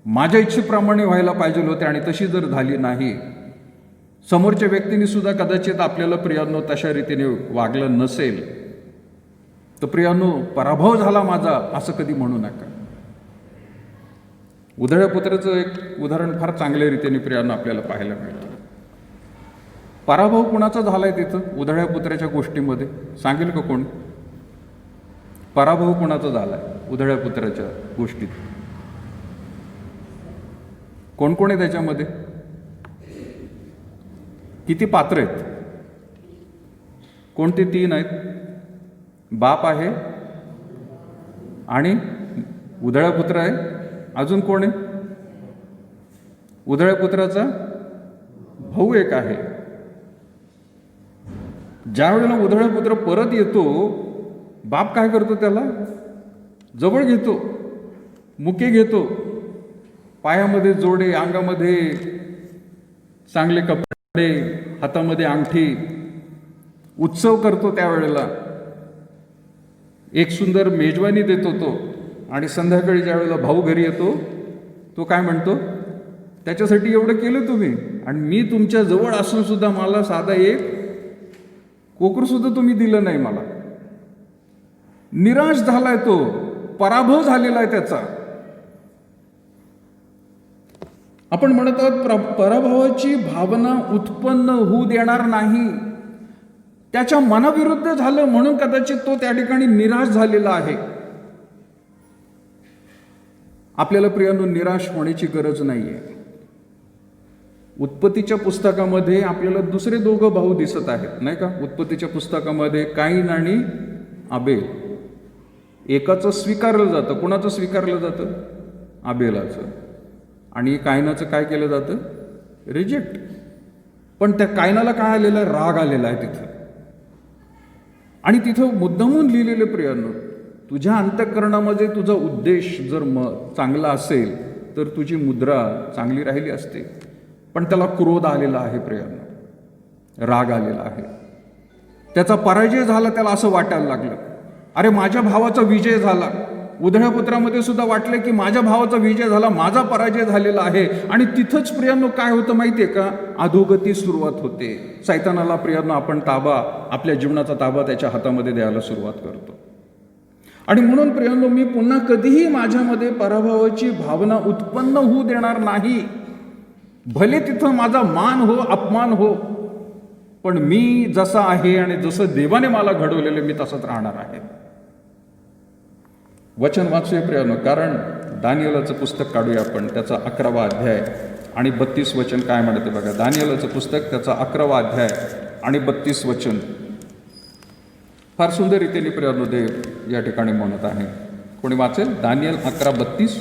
माझ्या इच्छेप्रमाणे व्हायला पाहिजे होते आणि तशी जर झाली नाही, समोरच्या व्यक्तीने सुद्धा कदाचित आपल्याला प्रियानो तशा रीतीने वागलं नसेल, तर प्रियानो पराभव झाला माझा असं कधी म्हणू नका. उधळ्या पुत्राचं एक उदाहरण फार चांगल्या रीतीने प्रियानो आपल्याला पाहायला मिळतं. पराभव कुणाचा झालाय तिथं उधळ्या पुत्राच्या गोष्टीमध्ये? सांगेल का कोण? पराभव कुणाचा झालाय उधळ्या पुत्राच्या गोष्टीत? कोण कोण आहे त्याच्यामध्ये? किती पात्र आहेत? कोणते 3 आहेत? बाप आहे आणि उधळ्या पुत्र आहे. अजून कोण आहे? उधळ्या पुत्राचा भाऊ एक आहे. ज्या वेळेला उधळ्या पुत्र परत येतो, बाप काय करतो? त्याला जवळ घेतो, मुके घेतो, पायामध्ये जोडे, अंगामध्ये चांगले कपडे, हातामध्ये अंगठी, उत्सव करतो. त्यावेळेला एक सुंदर मेजवानी देतो तो. आणि संध्याकाळी ज्या वेळेला भाऊ घरी येतो, तो काय म्हणतो? त्याच्यासाठी एवढं केलं तुम्ही आणि मी तुमच्या जवळ असून सुद्धा मला साधा एक कोकर सुद्धा तुम्ही दिलं नाही मला. निराश झालाय तो, पराभव झालेला आहे त्याचा. आपण म्हणत आहोत पराभवाची भावना उत्पन्न होऊ देणार नाही. त्याच्या मनाविरुद्ध झालं म्हणून कदाचित तो त्या ठिकाणी निराश झालेला आहे. आपल्याला प्रियानो निराश होण्याची गरज नाहीये. उत्पत्तीच्या पुस्तकामध्ये आपल्याला दुसरे 2 भाऊ दिसत आहेत, नाही का? उत्पत्तीच्या पुस्तकामध्ये काईन आणि आबेल. एकाचं स्वीकारलं जातं. कोणाचं स्वीकारलं जातं? आबेलाचं. आणि कायनाचं काय केलं जातं? रिजेक्ट. पण त्या कायनाला काय आलेलं आहे? राग आलेला आहे तिथं. आणि तिथं मुद्दामून लिहिलेलं प्रियानो, तुझ्या अंतःकरणामध्ये तुझा उद्देश जर चांगला असेल तर तुझी मुद्रा चांगली राहिली असते. पण त्याला क्रोध आलेला आहे प्रियानो, राग आलेला आहे. त्याचा पराजय झाला. त्याला असं वाटायला लागलं, अरे माझ्या भावाचा विजय झाला. उधळ्या पुत्रामध्ये सुद्धा वाटलं की माझ्या भावाचा विजय झाला, माझा पराजय झालेला आहे. आणि तिथंच प्रियानो काय होतं माहितीये का? अधोगती सुरुवात होते. सैतानाला प्रियानो आपण आपल्या जीवनाचा ताबा त्याच्या हातामध्ये द्यायला सुरुवात करतो. आणि म्हणून प्रियानो मी पुन्हा कधीही माझ्यामध्ये पराभवाची भावना उत्पन्न होऊ देणार नाही. भले तिथं माझा मान हो, अपमान हो, पण मी जसा आहे आणि जसं देवाने मला घडवलेलं मी तसंच राहणार आहे. वचन वाचूया प्रियानो, कारण दानिएलाचं पुस्तक काढूया आपण. त्याचा 11वा अध्याय आणि 32 वचन काय म्हणते बघा. दानिएलचं पुस्तक त्याचा 11वा अध्याय आणि 32 वचन. फार सुंदर रीतीने प्रियानो देव या ठिकाणी म्हणत आहे. कोणी वाचेल? दानिएल 11:32.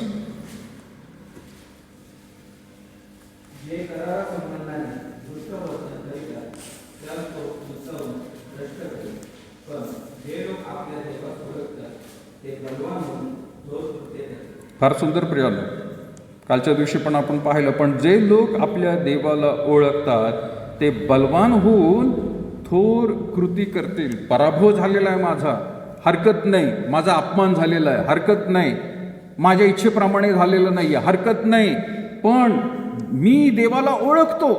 फार सुंदर प्रियानो. कालच्या दिवशी पण आपण पाहिलं, पण जे लोक आपल्या देवाला ओळखतात ते बलवान होऊन थोर कृती करतील. पराभव झालेला आहे माझा, हरकत नाही. माझा अपमान झालेला आहे, हरकत नाही. माझ्या इच्छेप्रमाणे झालेलं नाही आहे, हरकत नाही. पण मी देवाला ओळखतो.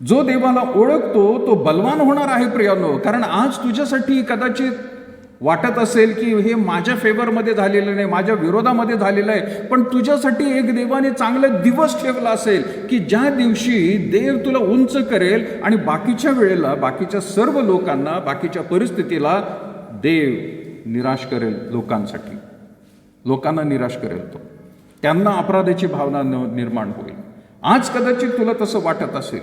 जो देवाला ओळखतो तो बलवान होणार आहे प्रियानो. कारण आज तुझ्यासाठी कदाचित वाटत असेल की हे माझ्या फेवरमध्ये झालेलं नाही, माझ्या विरोधामध्ये झालेलं आहे, पण तुझ्यासाठी एक देवाने चांगला दिवस ठेवला असेल की ज्या दिवशी देव तुला उंच करेल आणि बाकीच्या वेळेला, बाकीच्या सर्व लोकांना, बाकीच्या परिस्थितीला देव निराश करेल. लोकांना निराश करेल तो. त्यांना अपराधाची भावना निर्माण होईल. आज कदाचित तुला तसं वाटत असेल.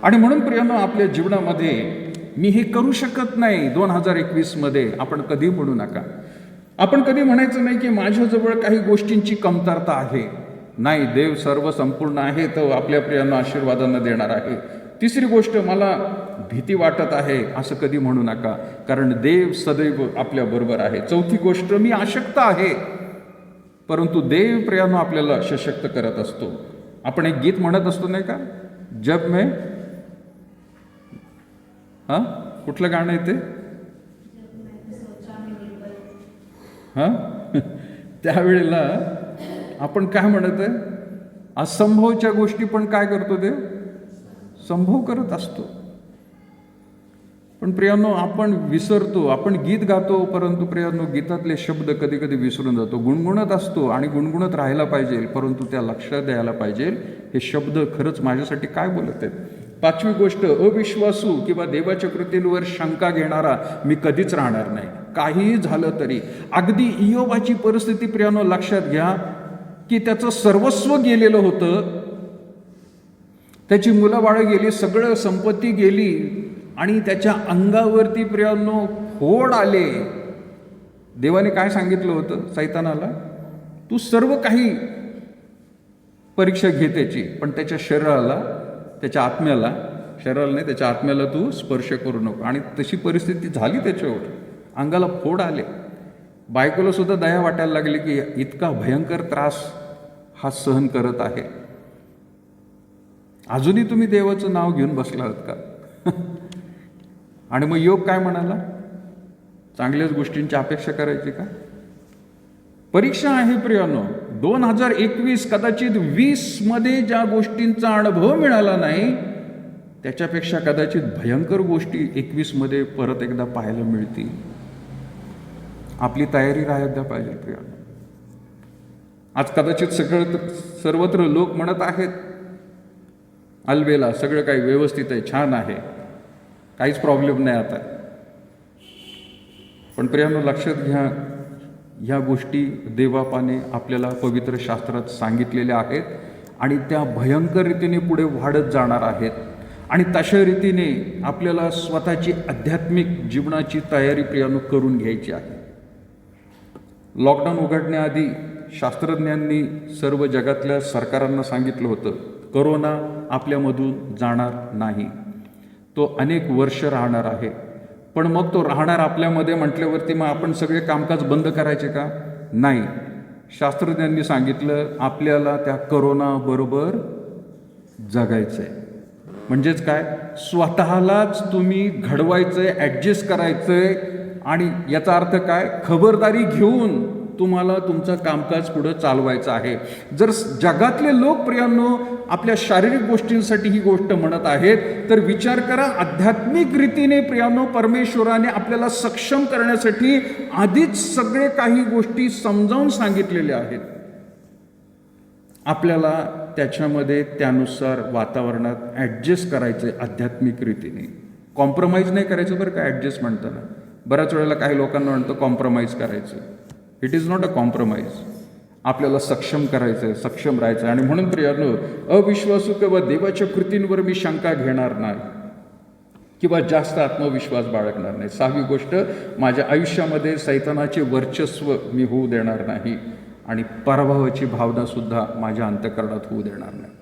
आणि म्हणून प्रियानो, आपल्या जीवनामध्ये मी हे करू शकत नाही 2021 मध्ये आपण कधी म्हणू नका. आपण कधी म्हणायचं नाही की माझ्याजवळ काही गोष्टींची कमतरता आहे. नाही, देव सर्व संपूर्ण आहे, तो आपल्या प्रियांना आशीर्वादांना देणार आहे. तिसरी गोष्ट, मला भीती वाटत आहे, असं कधी म्हणू नका, कारण देव सदैव आपल्या बरोबर आहे. चौथी गोष्ट, मी अशक्त आहे, परंतु देव प्रियांनो आपल्याला सशक्त करत असतो. आपण एक गीत म्हणत असतो नाही का, जब मैं कुठलं गाणं आहे ते? त्यावेळेला आपण काय म्हणत आहे, असंभवच्या गोष्टी पण काय करतो, ते संभव करत असतो. पण प्रियांनो, आपण विसरतो. आपण गीत गातो, परंतु प्रियांनो गीतातले शब्द कधी कधी विसरून जातो. गुणगुणत असतो आणि गुणगुणत राहायला पाहिजे, परंतु त्या लक्षात द्यायला पाहिजे हे शब्द खरंच माझ्यासाठी काय बोलत आहेत. पाचवी गोष्ट, अविश्वासू किंवा देवाच्या कृतींवर शंका घेणारा मी कधीच राहणार नाही, काहीही झालं तरी. अगदी इयोबाची परिस्थिती प्रियानो लक्षात घ्या की त्याचं सर्वस्व गेलेलं होतं, त्याची मुलं बाळं गेली, सगळं संपत्ती गेली आणि त्याच्या अंगावरती प्रियानो फोड आले. देवाने काय सांगितलं होतं सैतानाला? तू सर्व काही परीक्षा घे त्याची, पण त्याच्या शरीराला, त्याच्या आत्म्याला, शरीराला नाही त्याच्या आत्म्याला तू स्पर्श करू नको. आणि तशी परिस्थिती झाली त्याच्यावर, अंगाला फोड आले. बायकोला सुद्धा दया वाटायला लागली की इतका भयंकर त्रास हा सहन करत आहे, अजूनही तुम्ही देवाचं नाव घेऊन बसला आहात का? आणि मग योग काय म्हणाला, चांगल्याच गोष्टींची अपेक्षा करायची का? परीक्षा आहे प्रियानो. 2021 कदाचित 20 मध्ये ज्या गोष्टींचा अनुभव मिळाला नाही, त्याच्यापेक्षा कदाचित भयंकर गोष्टी 21 मध्ये परत एकदा पाहायला मिळतील. आपली तयारी राहायला पाहिजे प्रियानो. आज कदाचित सर्वत्र लोक म्हणत आहेत, अलबेला सगळं काही व्यवस्थित आहे, छान आहे, काहीच प्रॉब्लेम नाही आता. पण प्रियानो लक्षात घ्या, ह्या गोष्टी देवबापाने आपल्याला पवित्र शास्त्रात सांगितलेल्या आहेत आणि त्या भयंकर रीतीने पुढे वाढत जाणार आहेत. आणि तशा रीतीने आपल्याला स्वतःची आध्यात्मिक जीवनाची तयारी प्रियानो करून घ्यायची आहे. लॉकडाऊन उघडण्याआधी शास्त्रज्ञांनी सर्व जगातल्या सरकारांना सांगितलं होतं, कोरोना आपल्यामधून जाणार नाही, तो अनेक वर्ष राहणार आहे. पण मग तो राहणार आपल्यामध्ये म्हटल्यावरती मग आपण सगळे कामकाज बंद करायचे का? नाही. शास्त्रज्ञांनी सांगितलं आपल्याला त्या कोरोना बरोबर जगायचंय. म्हणजेच काय, स्वतःलाच तुम्ही घडवायचंय, ॲडजस्ट करायचंय. आणि याचा अर्थ काय, खबरदारी घेऊन तुम्हाला तुमचं कामकाज पुढं चालवायचं आहे. जर जगातले लोक प्रियांनो आपल्या शारीरिक गोष्टींसाठी ही गोष्ट म्हणत आहेत, तर विचार करा, आध्यात्मिक रीतीने प्रियांनो परमेश्वराने आपल्याला सक्षम करण्यासाठी आधीच सगळे काही गोष्टी समजावून सांगितलेल्या आहेत. आपल्याला त्याच्यामध्ये त्यानुसार वातावरणात ॲडजस्ट करायचं आहे. आध्यात्मिक रीतीने कॉम्प्रोमाइज नाही करायचं बरं का. ॲडजस्ट म्हणताना बऱ्याच वेळेला काही लोकांना म्हणतं कॉम्प्रोमाइज करायचं. It is not a compromise. आपल्याला सक्षम करायचं आहे, सक्षम राहायचं आहे. आणि म्हणून प्रियानो, अविश्वासू किंवा देवाच्या कृतींवर मी शंका घेणार नाही किंवा जास्त आत्मविश्वास बाळगणार नाही. 6वी गोष्ट, माझ्या आयुष्यामध्ये सैतानाचे वर्चस्व मी होऊ देणार नाही आणि पराभवाची भावनासुद्धा माझ्या अंतःकरणात होऊ देणार नाही.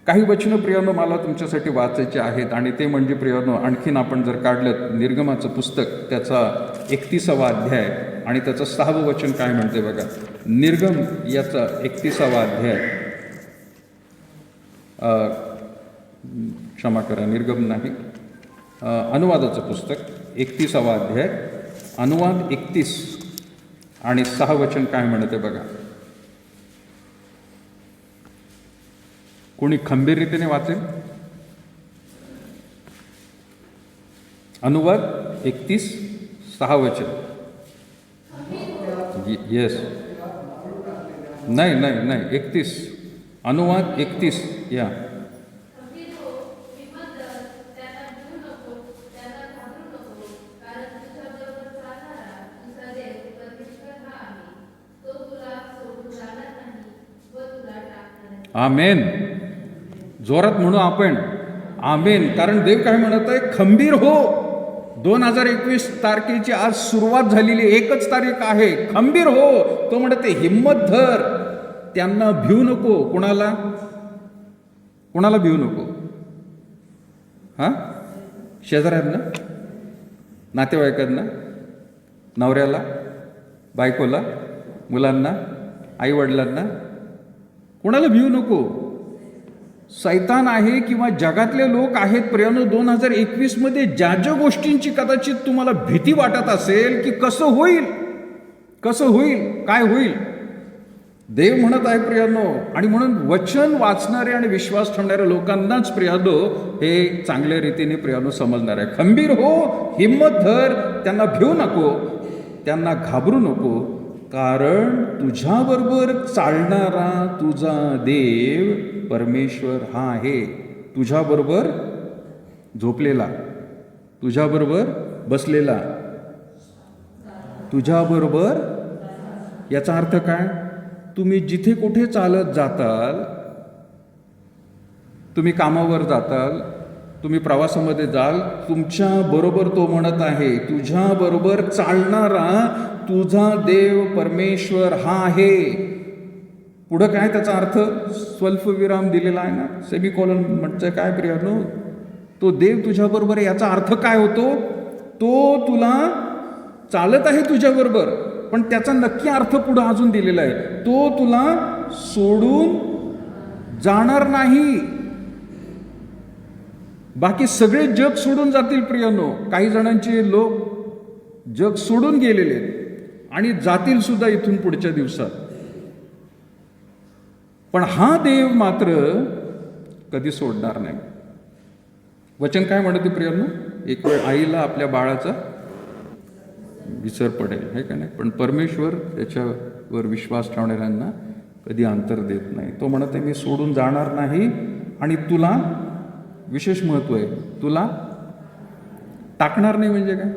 काही वचनं प्रियानो मला तुमच्यासाठी वाचायचे आहेत आणि ते म्हणजे प्रियानो, आणखीन आपण जर काढलं निर्गमाचं पुस्तक, त्याचा 31वा अध्याय आणि त्याचं 6वं वचन काय म्हणते बघा. निर्गम याचा 31वा अध्याय, क्षमा करा, निर्गम नाही, अनुवादाचं पुस्तक 31वा अध्याय, अनुवाद 31 आणि 6 वचन काय म्हणते बघा. कोणी खंबीर रीतीने वाचेल? अनुवाद 31, 6 वचन. येस, नाही 31, अनुवाद 31 या. आमेन. जोरात म्हणू आपण आमेन. कारण देव काय म्हणत आहे? खंबीर हो. 2021 तारखेची आज सुरुवात झालेली, 1च तारीख आहे. खंबीर हो. तो म्हणत आहे हिम्मत धर, त्यांना भिवू नको. कोणाला भिवू नको? शेजाऱ्यांना, नातेवाईकांना, नवऱ्याला, बायकोला, मुलांना, आईवडिलांना, कोणाला भिवू नको. सैतान आहे किंवा जगातले लोक आहेत प्रियानो, 2021 मध्ये ज्या ज्या गोष्टींची कदाचित तुम्हाला भीती वाटत असेल की कसं होईल, काय होईल, देव म्हणत आहे प्रियानो. आणि म्हणून वचन वाचणारे आणि विश्वास ठेवणाऱ्या लोकांनाच प्रियानो हे चांगल्या रीतीने प्रियानो समजणार आहे. खंबीर हो, हिम्मत धर, त्यांना भिवू नको, त्यांना घाबरू नको, कारण तुझ्याबरोबर चालणारा तुझा देव परमेश्वर हा आहे. तुझ्याबरोबर झोपलेला, तुझ्याबरोबर बसलेला, तुझ्याबरोबर. याचा अर्थ काय? तुम्ही जिथे कुठे चालत जाताल, तुम्ही कामावर जाताल, तुम्ही प्रवासामध्ये जाल, तुमच्या बरोबर तो म्हणत आहे, तुझ्या बरोबर चालणारा तुझा देव परमेश्वर हा आहे. पुढं काय त्याचा अर्थ? स्वल्पविराम दिलेला आहे ना, सेमिकोलन म्हणतं काय प्रियानो? तो देव तुझ्याबरोबर आहे. याचा अर्थ काय होतो? तो तुला चालत आहे तुझ्याबरोबर, पण त्याचा नक्की अर्थ पुढं अजून दिलेला आहे. तो तुला सोडून जाणार नाही. बाकी सगळे जग सोडून जातील प्रियानो. काही जणांचे लोक जग सोडून गेलेले आणि जातील सुद्धा इथून पुढच्या दिवसात. पण हा देव मात्र कधी सोडणार नाही. वचन काय म्हणते प्रियानो? एक वेळ आईला आपल्या बाळाचा विसर पडेल, आहे का नाही, पण परमेश्वर त्याच्यावर विश्वास ठेवणाऱ्यांना कधी अंतर देत नाही. तो म्हणत आहे मी सोडून जाणार नाही आणि तुला, विशेष महत्व आहे, तुला टाकणार नाही. म्हणजे काय?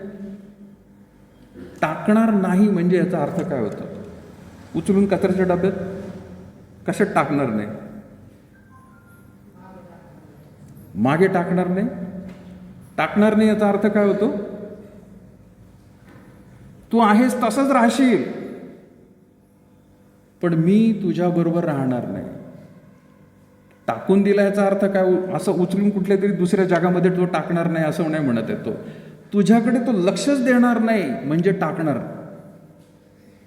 टाकणार नाही म्हणजे याचा अर्थ काय होतो? उचलून कचऱ्याच्या डब्यात कशात टाकणार नाही? मागे टाकणार नाही. टाकणार नाही याचा अर्थ काय होतो? तू आहेस तसंच राहशील, पण मी तुझ्या बरोबर राहणार नाही. टाकून दिला याचा अर्थ काय? असं उचलून कुठल्या तरी दुसऱ्या जगामध्ये तो टाकणार नाही असं नाही म्हणत आहे. तो तुझ्याकडे तो लक्षच देणार नाही म्हणजे टाकणार.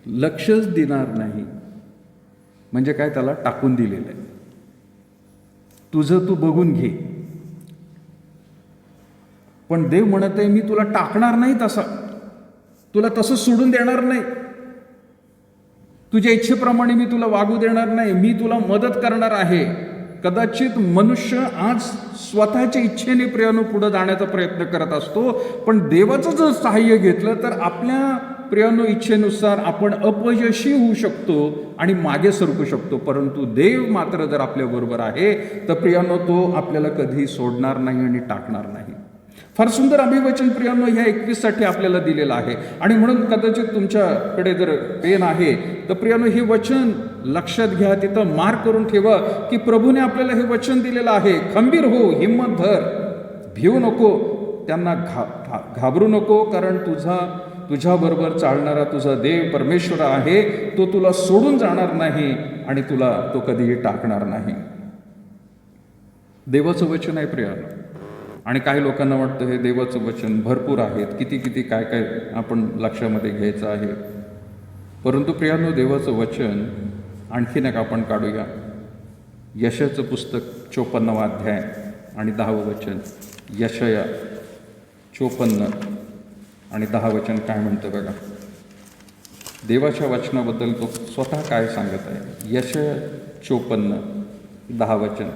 लक्षच देणार नाही म्हणजे काय? त्याला टाकून दिलेलं आहे. तुझं तू बघून घे. पण देव म्हणत आहे मी तुला टाकणार नाही, तुला तसं सोडून देणार नाही. तुझ्या इच्छेप्रमाणे मी तुला वागू देणार नाही. मी तुला मदत करणार आहे. कदाचित मनुष्य आज स्वतःच्या इच्छेने प्रियानो पुढे जाण्याचा प्रयत्न करत असतो, पण देवाचं जर सहाय्य घेतलं तर आपल्या प्रियानो इच्छेनुसार आपण अपयशी होऊ शकतो आणि मागे सरकू शकतो. परंतु देव मात्र जर आपल्या बरोबर आहे तर प्रियानो तो आपल्याला कधी सोडणार नाही आणि टाकणार नाही. फार सुंदर अभिवचन प्रियानो ह्या 21 साठी आपल्याला दिलेलं आहे. आणि म्हणून कदाचित तुमच्याकडे जर पेन आहे तर प्रियानो हे वचन लक्षात घ्या, तिथं मार्क करून ठेवा की प्रभूने आपल्याला हे वचन दिलेलं आहे. खंबीर हो, हिम्मत धर, भिवू नको, त्यांना घाबरू नको, कारण तुझ्याबरोबर चालणारा तुझा देव परमेश्वर आहे. तो तुला सोडून जाणार नाही आणि तुला तो कधीही टाकणार नाही. देवाचं वचन आहे प्रियानो. आणि काही लोकांना वाटतं हे देवाचं वचन भरपूर आहेत, किती काय काय आपण लक्षामध्ये घ्यायचं आहे. परंतु प्रियानो, देवाचं वचन आणखीन एक आपण काढूया. यशाचं पुस्तक 54वा अध्याय आणि 10वं वचन. यशया 54 आणि 10 वचन काय म्हणतं बघा. देवाच्या वचनाबद्दल तो स्वतः काय सांगत आहे. यशया 54 10 वचन.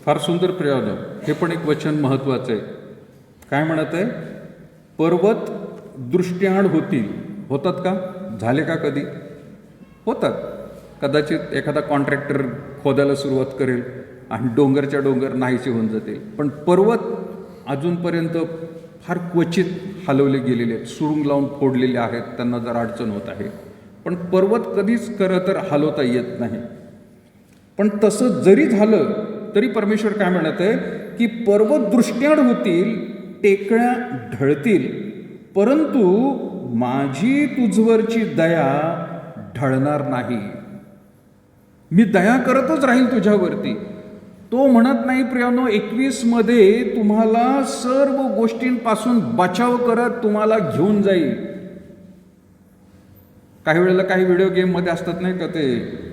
फार सुंदर प्रियानो, हे पण एक वचन महत्त्वाचं आहे. काय म्हणत आहे. पर्वत दृष्टीआड होतात का? झाले का कधी? होतात. कदाचित एखादा कॉन्ट्रॅक्टर खोदायला सुरुवात करेल आणि डोंगरच्या डोंगर नाहीसे होऊन जातील. पण पर्वत अजूनपर्यंत फार क्वचित हलवले गेलेले आहेत, सुरुंग लावून फोडलेले आहेत, त्यांना जर अडचण होत आहे. पण पर्वत कधीच खरं तर हलवता येत नाही. पण तसं जरी झालं तरी परमेश्वर काय म्हणत आहे की पर्वत दृष्टीआड होतील, टेकड्या ढळतील, परंतु माझी तुझवरची दया ढळणार नाही. मी दया करतच राहील तुझ्यावरती. तो म्हणत नाही प्रियानो 21 मध्ये तुम्हाला सर्व गोष्टींपासून बचाव करत तुम्हाला घेऊन जाईल. काही वेळेला काही व्हिडिओ गेममध्ये असतात नाही का, ते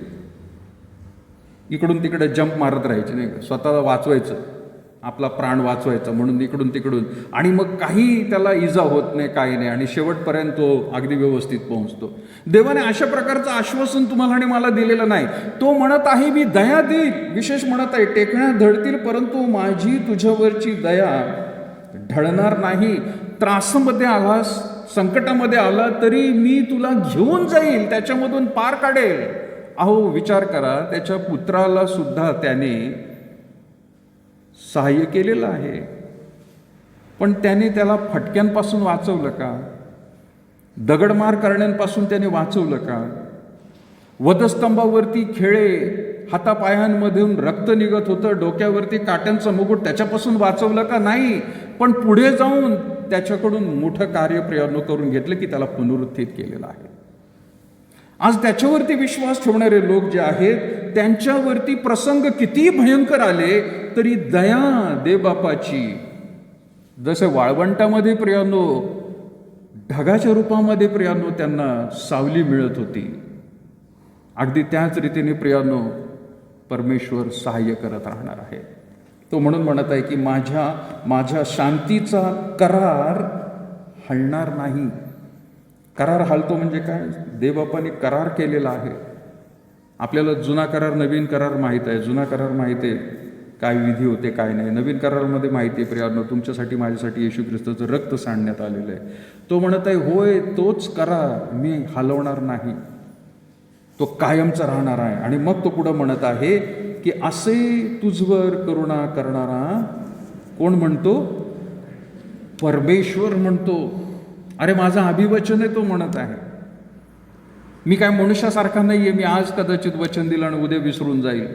इकडून तिकडे जंप मारत राहायचे नाही का, स्वतःला वाचवायचं, आपला प्राण वाचवायचा म्हणून इकडून तिकडून, आणि मग काही त्याला इजा होत नाही, काही नाही, आणि शेवटपर्यंत तो अगदी व्यवस्थित पोहोचतो. देवाने अशा प्रकारचं आश्वासन तुम्हाला आणि मला दिलेलं नाही. तो म्हणत आहे मी दया देईल. विशेष म्हणत आहे टेकड्या ढळतील परंतु माझी तुझ्यावरची दया ढळणार नाही. त्रासामध्ये आलास, संकटामध्ये आला तरी मी तुला घेऊन जाईल, त्याच्यामधून पार काढेल. अहो विचार करा, त्याच्या पुत्राला सुद्धा त्याने सहाय्य केलेलं आहे, पण त्याने त्याला फटक्यांपासून वाचवलं का? दगडमार करण्यापासून त्याने वाचवलं का? वधस्तंभावरती खिळे, हातापायांमधून रक्त निघत होतं, डोक्यावरती काट्यांचं मुकुट, त्याच्यापासून वाचवलं का? नाही. पण पुढे जाऊन त्याच्याकडून मोठं कार्य प्रयत्न करून घेतलं की त्याला पुनरुत्थित केलेलं आहे. आज त्याच्यावरती विश्वास ठेवणारे लोक जे आहेत, त्यांच्यावरती प्रसंग किती भयंकर आले तरी दया देवबापाची, जसं वाळवंटामध्ये प्रियानो ढगाच्या रूपामध्ये प्रियानो त्यांना सावली मिळत होती, अगदी त्याच रीतीने प्रियानो परमेश्वर सहाय्य करत राहणार आहे. तो म्हणून म्हणत आहे की माझ्या शांतीचा करार हलणार नाही. करार हलतो म्हणजे काय? देवबापाने करार केलेला आहे. आपल्याला जुना करार नवीन करार माहीत आहे. जुना करार माहीत आहे काय विधी होते काय नाही. नवीन करारामध्ये माहिती आहे प्रियानो तुमच्यासाठी माझ्यासाठी येशू ख्रिस्ताचं रक्त सांडण्यात आलेलं आहे. तो म्हणत आहे होय तोच करार मी हलवणार नाही, तो कायमचा राहणार आहे. आणि मग तो पुढं म्हणत आहे की असे तुझवर करुणा करणारा कोण म्हणतो? परमेश्वर म्हणतो. अरे माझं अभिवचन आहे, तो म्हणत आहे. मी काय मनुष्यासारखा नाही आहे, मी आज कदाचित वचन दिलं आणि उद्या विसरून जाईल.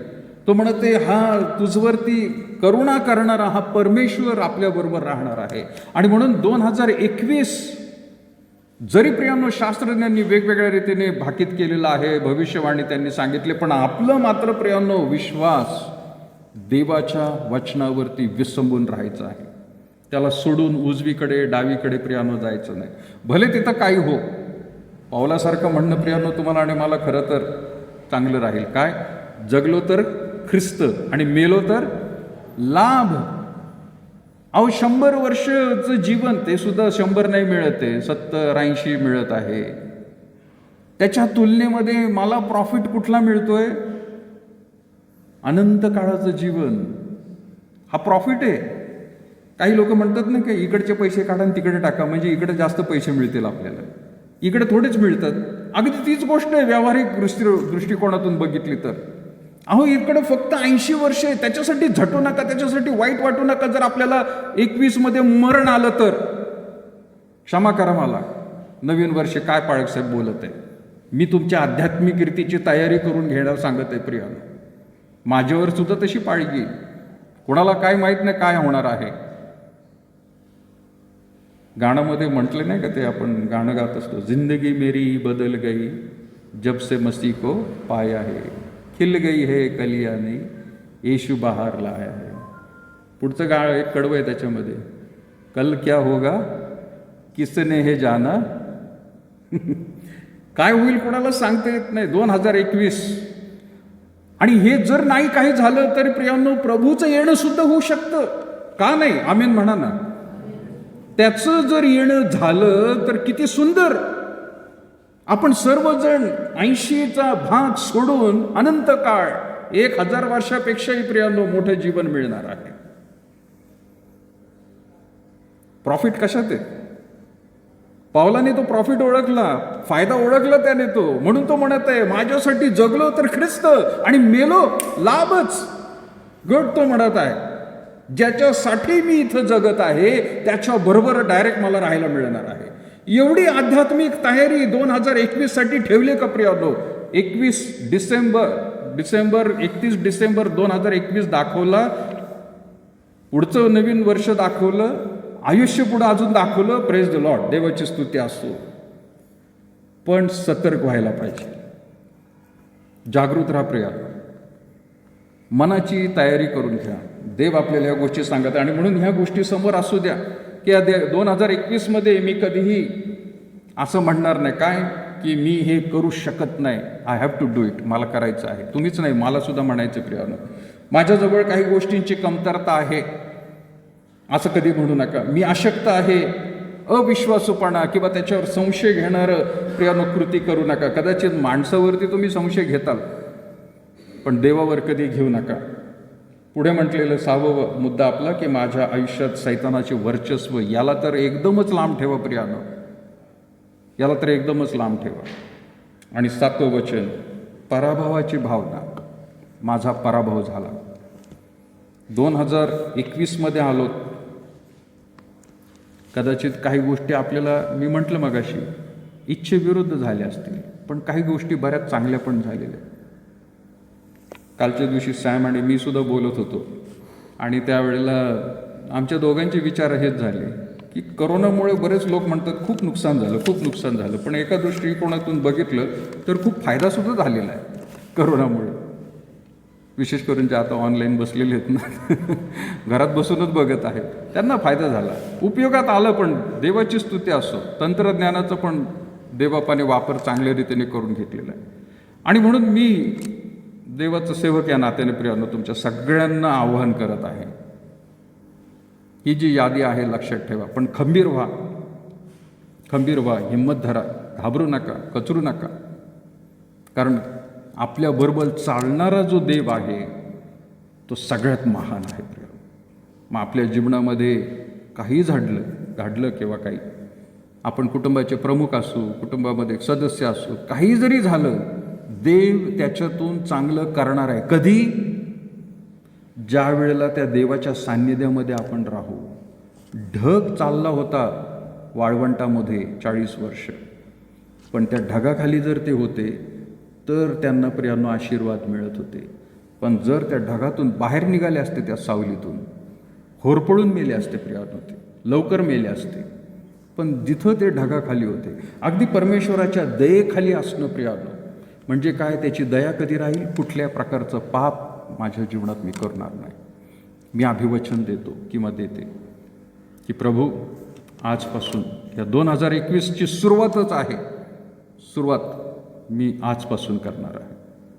तो म्हणत आहे हा तुझवरती करुणा करणारा हा परमेश्वर आपल्याबरोबर राहणार आहे. आणि म्हणून 2021 जरी प्रियानो शास्त्रज्ञांनी वेगवेगळ्या रीतीने भाकीत केलेलं आहे, भविष्यवाणी त्यांनी सांगितले, पण आपलं मात्र प्रियानो विश्वास देवाच्या वचनावरती विसंबून राहायचं आहे. त्याला सोडून उजवीकडे डावीकडे प्रियानो जायचं नाही. भले तिथं काही हो. पावलासारखं म्हणणं प्रियानो तुम्हाला आणि मला खरं तर चांगलं राहील. काय? जगलो तर ख्रिस्त आणि मेलो तर लाभ. अहो 100 वर्षाचं जीवन ते सुद्धा 100 नाही मिळत आहे, 70-80 मिळत आहे. त्याच्या तुलनेमध्ये मला प्रॉफिट कुठला मिळतोय? अनंत काळाचं जीवन. हा प्रॉफिट आहे. काही लोक म्हणतात ना की इकडचे पैसे काढा आणि तिकडे टाका म्हणजे इकडे जास्त पैसे मिळतील आपल्याला. इकडे थोडेच मिळतात. अगदी तीच गोष्ट आहे व्यावहारिक दृष्टिकोनातून बघितली तर. अहो इकडे फक्त 80 वर्ष आहे, त्याच्यासाठी झटू नका, त्याच्यासाठी वाईट वाटू नका. जर आपल्याला 21 मध्ये मरण आलं तर क्षमा करा मला. नवीन वर्ष काय पाळक साहेब बोलत आहे. मी तुमच्या आध्यात्मिक रीतीची तयारी करून घ्यायला सांगत आहे प्रियानो. माझ्यावर सुद्धा तशी पाळी येईल. कोणाला काय माहीत नाही काय होणार आहे. गाण्यामध्ये म्हटलं नाही का ते, आपण गाणं गात असतो, जिंदगी मेरी बदल गई जब से मसीह को पाया है, खिल गई है कलिया नहीं येशू बाहर लाया है. पुढचं गाणं एक कडवं आहे त्याच्यामध्ये, कल क्या होगा किसने हे जाना. काय होईल कोणाला सांगता येत नाही. 2021 आणि हे जर नाही काही झालं तरी प्रियांनो प्रभूचं येणं सुद्धा होऊ शकतं. का नाही? आमीन म्हणा ना. त्याचं जर येणं झालं तर किती सुंदर. आपण सर्वजण 80चा भाग सोडून अनंत काळ 1000 वर्षापेक्षाही प्रियांनो मोठं जीवन मिळणार आहे. प्रॉफिट कशात आहे? पावलाने तो प्रॉफिट ओळखला, फायदा ओळखला त्याने तो. म्हणून तो म्हणत आहे माझ्यासाठी जगलो तर ख्रिस्त आणि मेलो लाभच. गट तो म्हणत आहे ज्याच्यासाठी मी इथं जगत आहे त्याच्याबरोबर डायरेक्ट मला राहायला मिळणार आहे. एवढी आध्यात्मिक तयारी 2021 साठी ठेवली का प्रियांनो? 31 डिसेंबर 2021 दाखवला. पुढचं नवीन वर्ष दाखवलं. आयुष्य पुढं अजून दाखवलं. प्रेज द लॉर्ड, देवाची स्तुती असो. पण सतर्क व्हायला पाहिजे. जागृत राहा प्रिया. मनाची तयारी करून घ्या. देव आपल्याला या गोष्टी सांगत आणि म्हणून ह्या गोष्टी समोर असू द्या की 2021 मध्ये मी कधीही असं म्हणणार नाही काय की मी हे करू शकत नाही. I have to do it. मला करायचं आहे. तुम्हीच नाही, मला सुद्धा म्हणायचं प्रियानो माझ्याजवळ काही गोष्टींची कमतरता आहे असं कधी म्हणू नका. मी अशक्त आहे, अविश्वासूपणा किंवा त्याच्यावर संशय घेणारं प्रियानो कृती करू नका. कदाचित माणसावरती तुम्ही संशय घेताल पण देवावर कधी घेऊ नका. पुढे म्हटलेलं 6वा मुद्दा आपला की माझ्या आयुष्यात सैतानाचे वर्चस्व, याला तर एकदमच लांब ठेवा प्रियानो. याला तर एकदमच लांब ठेवा. आणि 7वं वचन, पराभवाची भावना. माझा पराभव झाला. 2021 मध्ये आलो. कदाचित काही गोष्टी आपल्याला, मी म्हटलं मगाशी, इच्छेविरुद्ध झाल्या असतील पण काही गोष्टी बऱ्याच चांगल्या पण झालेल्या. कालच्या दिवशी सॅम आणि मी सुद्धा बोलत होतो आणि त्यावेळेला आमच्या दोघांचे विचार हेच झाले की करोनामुळे बरेच लोक म्हणतात खूप नुकसान झालं. पण एका दृष्टिकोनातून बघितलं तर खूप फायदासुद्धा झालेला आहे करोनामुळे. विशेष करून जे आता ऑनलाईन बसलेले आहेत ना, घरात बसूनच बघत आहेत, त्यांना फायदा झाला, उपयोगात आलं. पण देवाची स्तुती असो, तंत्रज्ञानाचा पण देवबापाने वापर चांगल्या रीतीने करून घेतलेला आहे. आणि म्हणून मी देवाचं सेवक या नात्याने प्रियांनो तुमच्या सगळ्यांना आवाहन करत आहे. ही जी यादी आहे लक्षात ठेवा. पण खंबीर व्हा, हिंमत धरा, घाबरू नका, कचरू नका. कारण आपल्याबरोबर चालणारा जो देव आहे तो सगळ्यात महान आहे. मग आपल्या जीवनामध्ये काही घडलं किंवा काही, आपण कुटुंबाचे प्रमुख असू, कुटुंबामध्ये सदस्य असू, काही जरी झालं, देव त्याच्यातून चांगलं करणार आहे. कधी? ज्या वेळेला त्या देवाच्या सान्निध्यामध्ये आपण राहू. ढग चालला होता वाळवंटामध्ये 40 वर्ष, पण त्या ढगाखाली जर ते होते तर त्यांना प्रियांनो आशीर्वाद मिळत होते. पण जर त्या ढगातून बाहेर निघाले असते, त्या सावलीतून होरपळून मेले असते प्रियांनो, ते लवकर मेले असते. पण जिथं ते ढगाखाली होते, अगदी परमेश्वराच्या दयेखाली असणं प्रियांनो म्हणजे काय? त्याची दया कधी राहील? कुठल्या प्रकारचं पाप माझ्या जीवनात मी करणार नाही. मी अभिवचन देतो किंवा देते की प्रभू आजपासून या 2021ची सुरुवातच आहे, सुरुवात मी आजपासून करणार आहे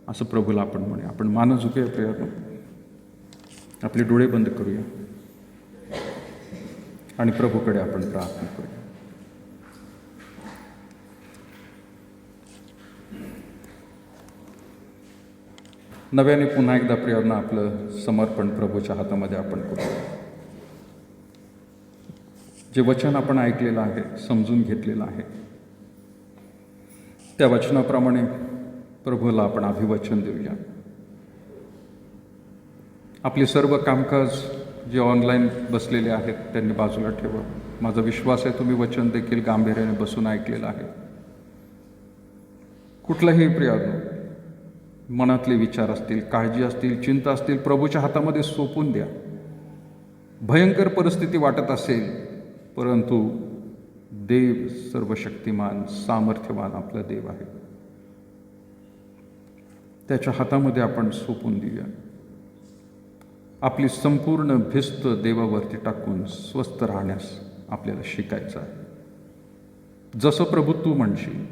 असं प्रभूला आपण म्हणूया. आपण मान झुकूया प्रियांनो, आपले डोळे बंद करूया आणि प्रभूकडे आपण प्रार्थना करूया. नव्याने पुन्हा एकदा प्रियांना आपलं समर्पण प्रभूच्या हातामध्ये आपण करू. जे वचन आपण ऐकलेलं आहे, समजून घेतलेलं आहे, त्या वचनाप्रमाणे प्रभूला आपण अभिवचन देऊया. आपले सर्व कामकाज जे ऑनलाईन बसलेले आहेत त्यांनी बाजूला ठेवा. माझा विश्वास आहे तुम्ही वचन देखील गांभीर्याने बसून ऐकलेलं आहे. कुठलाही प्रियांनो, मनातले विचार असतील, काळजी असतील, चिंता असतील, प्रभूच्या हातामध्ये सोपून द्या. भयंकर परिस्थिती वाटत असेल, परंतु देव सर्वशक्तिमान, सामर्थ्यवान आपला देव आहे. त्याच्या हातामध्ये आपण सोपून देऊया. आपली संपूर्ण भिस्त देवावरती टाकून स्वस्थ राहण्यास आपल्याला शिकायचं आहे. जसं प्रभू तू म्हणशील.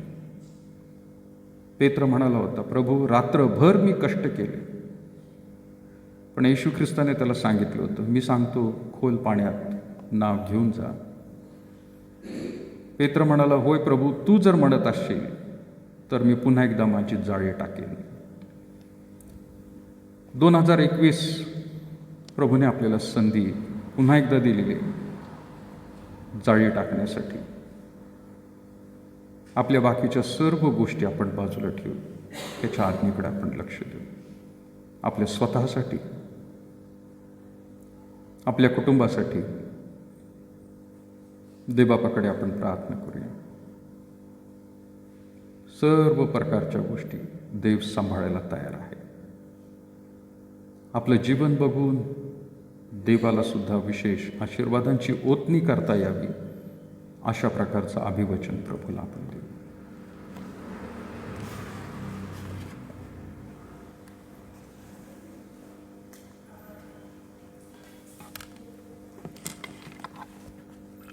पेत्र म्हणाला होता, प्रभू रात्रभर मी कष्ट केले, पण येशू ख्रिस्ताने त्याला सांगितलं होतं, मी सांगतो खोल पाण्यात नाव घेऊन जा. पेत्र म्हणाला, होय प्रभू, तू जर म्हणत असशील तर मी पुन्हा एकदा माझी जाळी टाकेन. 2021 प्रभूने आपल्याला संधी पुन्हा एकदा दिलेली जाळी टाकण्यासाठी. आपल्या बाकीच्या सर्व गोष्टी आपण बाजूला ठेवू, त्याच्या आज्ञेकडे आपण लक्ष देऊ. आपल्या स्वतःसाठी, आपल्या कुटुंबासाठी देवबापाकडे आपण प्रार्थना करूया. सर्व प्रकारच्या गोष्टी देव सांभाळायला तयार आहे. आपलं जीवन बघून देवाला सुद्धा विशेष आशीर्वादांची ओतणी करता यावी, अशा प्रकारचं अभिवचन प्रभूला आपण देऊ.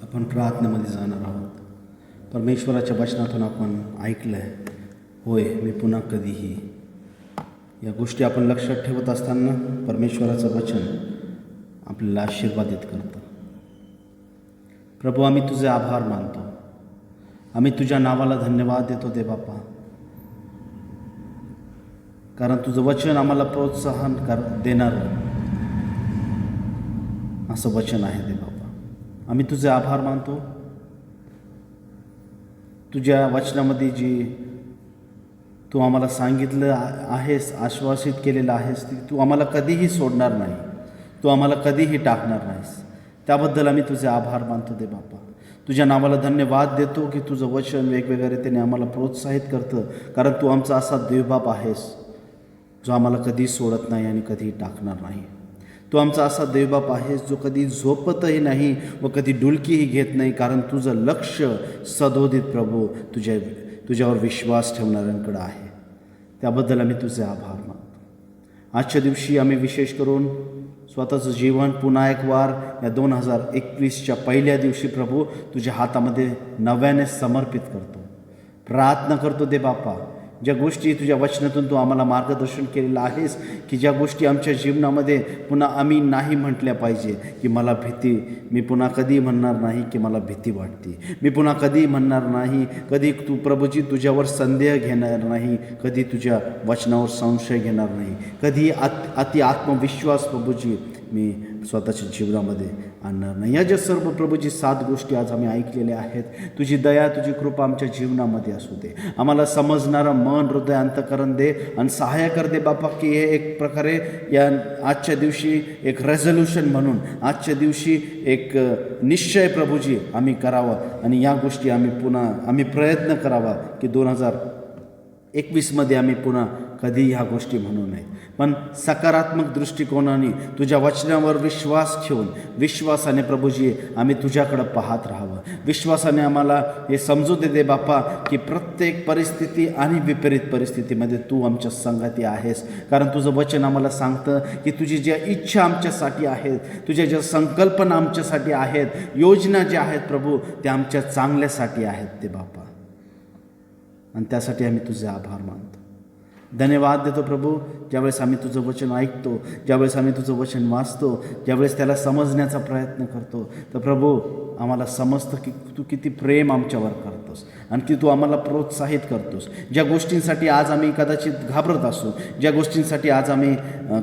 आपण प्रार्थनेमध्ये जाणार आहोत. परमेश्वराच्या वचनातून आपण ऐकलं आहे, होय मी पुन्हा कधीही. या गोष्टी आपण लक्षात ठेवत असताना परमेश्वराचं वचन आपल्याला आशीर्वादित करतं. प्रभू, आम्ही तुझे आभार मानतो. आम्ही तुझ्या नावाला धन्यवाद देतो दे बापा, कारण तुझं वचन आम्हाला प्रोत्साहन देणारं असं वचन आहे दे बापा. आम्ही तुझे आभार मानतो. तुझ्या वचनामध्ये जी तू आम्हाला सांगितलं आहेस, आश्वासित केलेलं आहेस, ती तू आम्हाला कधीही सोडणार नाही, तू आम्हाला कधीही टाकणार नाहीस. त्याबद्दल आम्ही तुझे आभार मानतो दे बापा. तुझ्या नावाला धन्यवाद देतो की तुझं वचन वेगवेगळ्या रीतीने आम्हाला प्रोत्साहित करतं, कारण तू आमचा असा देवबाप आहेस जो आम्हाला कधी सोडत नाही आणि कधीही टाकणार नाही. तू आमचा असा देवबाप आहेस जो कधी झोपतही नाही व कधी डुलकीही घेत नाही, कारण तुझं लक्ष सदोदित प्रभू तुझ्यावर विश्वास ठेवणाऱ्यांकडं आहे. त्याबद्दल आम्ही तुझे आभार मानतो. आजच्या दिवशी आम्ही विशेष करून स्वतःचं जीवन पुन्हा एक वार या 2021च्या पहिल्या दिवशी प्रभू तुझ्या हातामध्ये नव्याने समर्पित करतो. प्रार्थना करतो दे बापा, ज्या गोष्टी तुझ्या वचनातून तू आम्हाला मार्गदर्शन केलेलं आहेस, की ज्या गोष्टी आमच्या जीवनामध्ये पुन्हा आम्ही नाही म्हटल्या पाहिजे, की मला भीती, मी पुन्हा कधी म्हणणार नाही की मला भीती वाटते, मी पुन्हा कधी म्हणणार नाही, कधी तू प्रभूजी तुझ्यावर संदेह घेणार नाही, कधी तुझ्या वचनावर संशय घेणार नाही, कधी अति आत्मविश्वास प्रभूजी मी स्वतःच्या जीवनामध्ये आणणार नाही. या ज्या सर्व प्रभूची 7 गोष्टी आज आम्ही ऐकलेल्या आहेत, तुझी दया, तुझी कृपा आमच्या जीवनामध्ये असू दे. आम्हाला समजणारं मन, हृदय, अंतःकरण दे आणि सहाय्य कर दे बापा, की हे एक प्रकारे या आजच्या दिवशी एक रेझोल्यूशन म्हणून, आजच्या दिवशी एक निश्चय प्रभूजी आम्ही करावं आणि या गोष्टी आम्ही प्रयत्न करावा की 2021मध्ये आम्ही पुन्हा कधी ह्या गोष्टी म्हणू नये, पण सकारात्मक दृष्टिकोनाने तुझ्या वचनावर विश्वास ठेवून विश्वासाने प्रभूजी आम्ही तुझ्याकडं पाहत राहावं. विश्वासाने आम्हाला हे समजू दे बापा की प्रत्येक परिस्थिती आणि विपरीत परिस्थितीमध्ये तू आमच्या संगती आहेस, कारण तुझं वचन आम्हाला सांगतं की तुझी ज्या इच्छा आमच्यासाठी आहेत, तुझ्या ज्या संकल्पना आमच्यासाठी आहेत, योजना ज्या आहेत प्रभू त्या आमच्या चांगल्यासाठी आहेत ते बापा, आणि त्यासाठी आम्ही तुझे आभार मानतो. धन्यवाद देतो प्रभू. ज्यावेळेस आम्ही तुझं वचन ऐकतो, ज्यावेळेस आम्ही तुझं वचन वाचतो, ज्यावेळेस त्याला समजण्याचा प्रयत्न करतो, तर प्रभू आम्हाला समजतं की तू किती प्रेम आमच्यावर करतोस. आणि ती तू आम्हाला प्रोत्साहित करतोस. ज्या गोष्टींसाठी आज आम्ही कदाचित घाबरत असू, ज्या गोष्टींसाठी आज आम्ही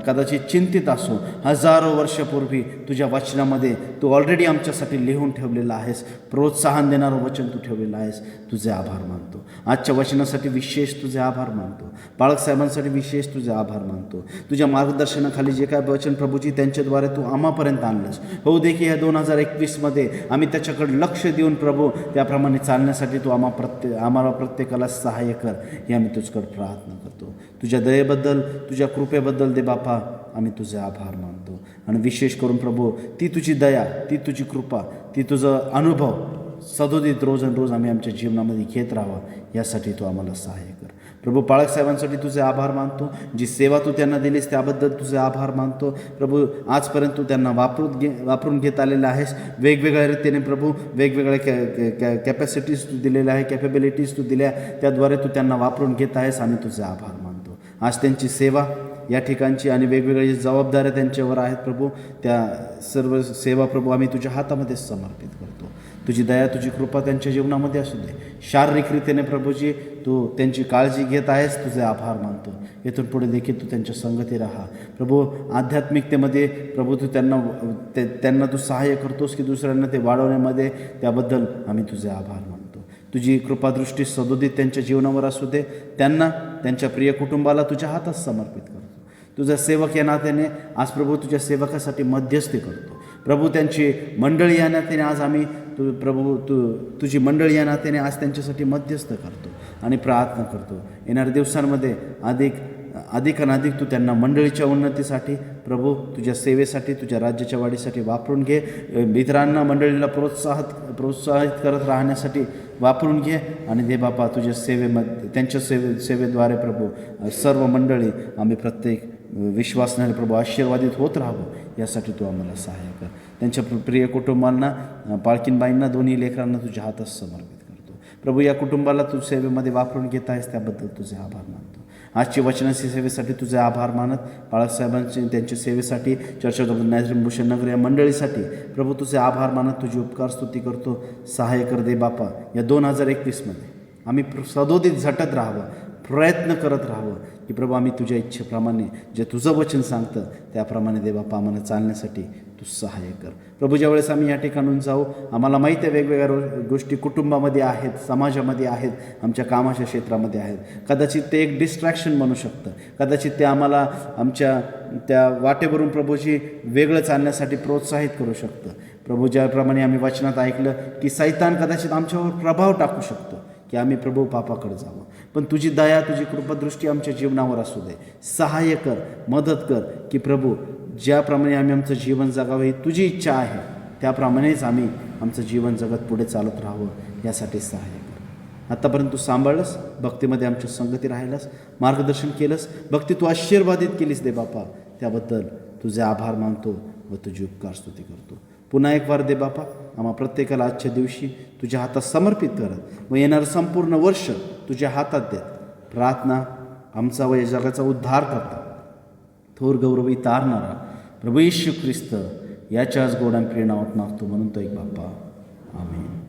कदाचित चिंतित असू, हजारो वर्षापूर्वी तुझ्या वचनामध्ये तू ऑलरेडी आमच्यासाठी लिहून ठेवलेलं आहेस. प्रोत्साहन देणारं वचन तू ठेवलेलं आहेस. तुझे आभार मानतो. आजच्या वचनासाठी विशेष तुझे आभार मानतो. बाळकसाहेबांसाठी विशेष तुझे आभार मानतो. तुझ्या मार्गदर्शनाखाली जे काय वचन प्रभूजी त्यांच्याद्वारे तू आम्हापर्यंत आणलंस, होऊ दे की ह्या 2021मध्ये आम्ही त्याच्याकडे लक्ष देऊन प्रभू त्याप्रमाणे चालण्यासाठी तू आम्हाला प्रत्येकाला सहाय्य कर, हे आम्ही तुझ्याकडे प्रार्थना करतो. तुझ्या दयेबद्दल, तुझ्या कृपेबद्दल दे बापा आम्ही तुझे आभार मानतो. आणि विशेष करून प्रभू ती तुझी दया, ती तुझी कृपा, ती तुझं अनुभव सदोदित रोज आम्ही आमच्या जीवनामध्ये घेत राहावा, यासाठी तू आम्हाला सहाय्य कर. प्रभू बाळकसाहेबांसाठी तुझे आभार मानतो. जी सेवा तू त्यांना दिलीस त्याबद्दल तुझे आभार मानतो. प्रभू आजपर्यंत तू त्यांना वापरून घेत आलेला आहेस. वेगवेगळ्या रीतीने प्रभू वेगवेगळ्या कॅपॅसिटीज तू दिलेल्या आहे, कॅपेबिलिटीज तू दिल्या, त्याद्वारे तू त्यांना वापरून घेत आहेस. आम्ही तुझे आभार मानतो. आज त्यांची सेवा या ठिकाणची आणि वेगवेगळ्या जबाबदाऱ्या त्यांच्यावर आहेत प्रभू, त्या सर्व सेवा प्रभू आम्ही तुझ्या हातामध्ये समर्पित करतो. तुझी दया, तुझी कृपा त्यांच्या जीवनामध्ये असू दे. शारीरिकरीतीने प्रभूजी तू त्यांची काळजी घेत आहेस. तुझे आभार मानतो. इथून पुढे देखील तू त्यांच्या संगती राहा प्रभू. आध्यात्मिकतेमध्ये प्रभू तू त्यांना तू सहाय्य करतोस की दुसऱ्यांना ते वाढवण्यामध्ये, त्याबद्दल आम्ही तुझे आभार मानतो. तुझी कृपादृष्टी सदोदित त्यांच्या जीवनावर असू दे. त्यांना, त्यांच्या प्रिय कुटुंबाला तुझ्या हातात समर्पित करतो. तुझा सेवक या नात्याने आज प्रभू तुझ्या सेवकासाठी मध्यस्थी करतो. प्रभू त्यांची मंडळी या नात्याने आज आम्ही तुझी मंडळी या नात्याने आज त्यांच्यासाठी मध्यस्थ करतो आणि प्रार्थना करतो. येणाऱ्या दिवसांमध्ये अधिक तू त्यांना मंडळीच्या उन्नतीसाठी प्रभू, तुझ्या सेवेसाठी, तुझ्या राज्याच्या वाढीसाठी वापरून घे. मित्रांना, मंडळीला प्रोत्साहित करत राहण्यासाठी वापरून घे. आणि दे बापा तुझ्या सेवेमध्ये, त्यांच्या सेवेद्वारे प्रभू सर्व मंडळी आम्ही प्रत्येक विश्वासणारे प्रभू आशीर्वादित होत राहावं, यासाठी तू आम्हाला सहाय्य कर. त्यांच्या प्रिय कुटुंबांना, पालकीनबाईंना, दोन्ही लेकरांना तुझ्या हातात समर्पित करतो. प्रभू या कुटुंबाला तू सेवेमध्ये वापरून घेत आहेस, त्याबद्दल तुझे आभार मानतो. आजची वचनाची सेवेसाठी तुझे आभार मानत, बाळासाहेबांची त्यांच्या सेवेसाठी, चर्च ऑफ नॅझरेन भूषण नगर या मंडळीसाठी प्रभू तुझे आभार मानत, तुझी उपकार स्तुती करतो. सहाय्य कर दे बापा. या 2021मध्ये आम्ही सदोदित झटत राहावं, प्रयत्न करत राहावं की प्रभू आम्ही तुझ्या इच्छेप्रमाणे, जे तुझं वचन सांगतं त्याप्रमाणे दे बापा आम्हाला चालण्यासाठी तू सहाय्य कर. प्रभू ज्यावेळेस आम्ही या ठिकाणून जाऊ, आम्हाला माहिती आहे वेगवेगळ्या गोष्टी कुटुंबामध्ये आहेत, समाजामध्ये आहेत, आमच्या कामाच्या क्षेत्रामध्ये आहेत. कदाचित ते एक डिस्ट्रॅक्शन बनू शकतं. कदाचित ते आम्हाला आमच्या त्या वाटेवरून प्रभूजी वेगळं चालण्यासाठी प्रोत्साहित करू शकतं. प्रभू ज्याप्रमाणे आम्ही वचनात ऐकलं की सैतान कदाचित आमच्यावर प्रभाव टाकू शकतो की आम्ही प्रभू पापाकडे जावं. पण तुझी दया, तुझी कृपादृष्टी आमच्या जीवनावर असू दे. सहाय्य कर, मदत कर की प्रभू ज्याप्रमाणे आम्ही आमचं जीवन जगावं ही तुझी इच्छा आहे, त्याप्रमाणेच आम्ही आमचं जीवन जगत पुढे चालत राहावं, यासाठी सहाय्य कर. आत्तापर्यंत तू सांभाळलंस, भक्तीमध्ये आमच्या संगती राहिलास, मार्गदर्शन केलंस, भक्ती तू आशीर्वादित केलीस दे बापा, त्याबद्दल तुझे आभार मानतो व तुझी उपकार स्तुती करतो. पुन्हा एक वार दे बापा आम्हा प्रत्येकाला आजच्या दिवशी तुझ्या हातात समर्पित करत व येणारं संपूर्ण वर्ष तुझ्या हातात देत. प्रार्थना आमचा व या जगाचा उद्धार करता, थोर गौरवी तारणारा प्रभू येशू ख्रिस्त याच्याच गोड आणि प्रिय नावात मागतो म्हणून तो एक बापा. आमेन.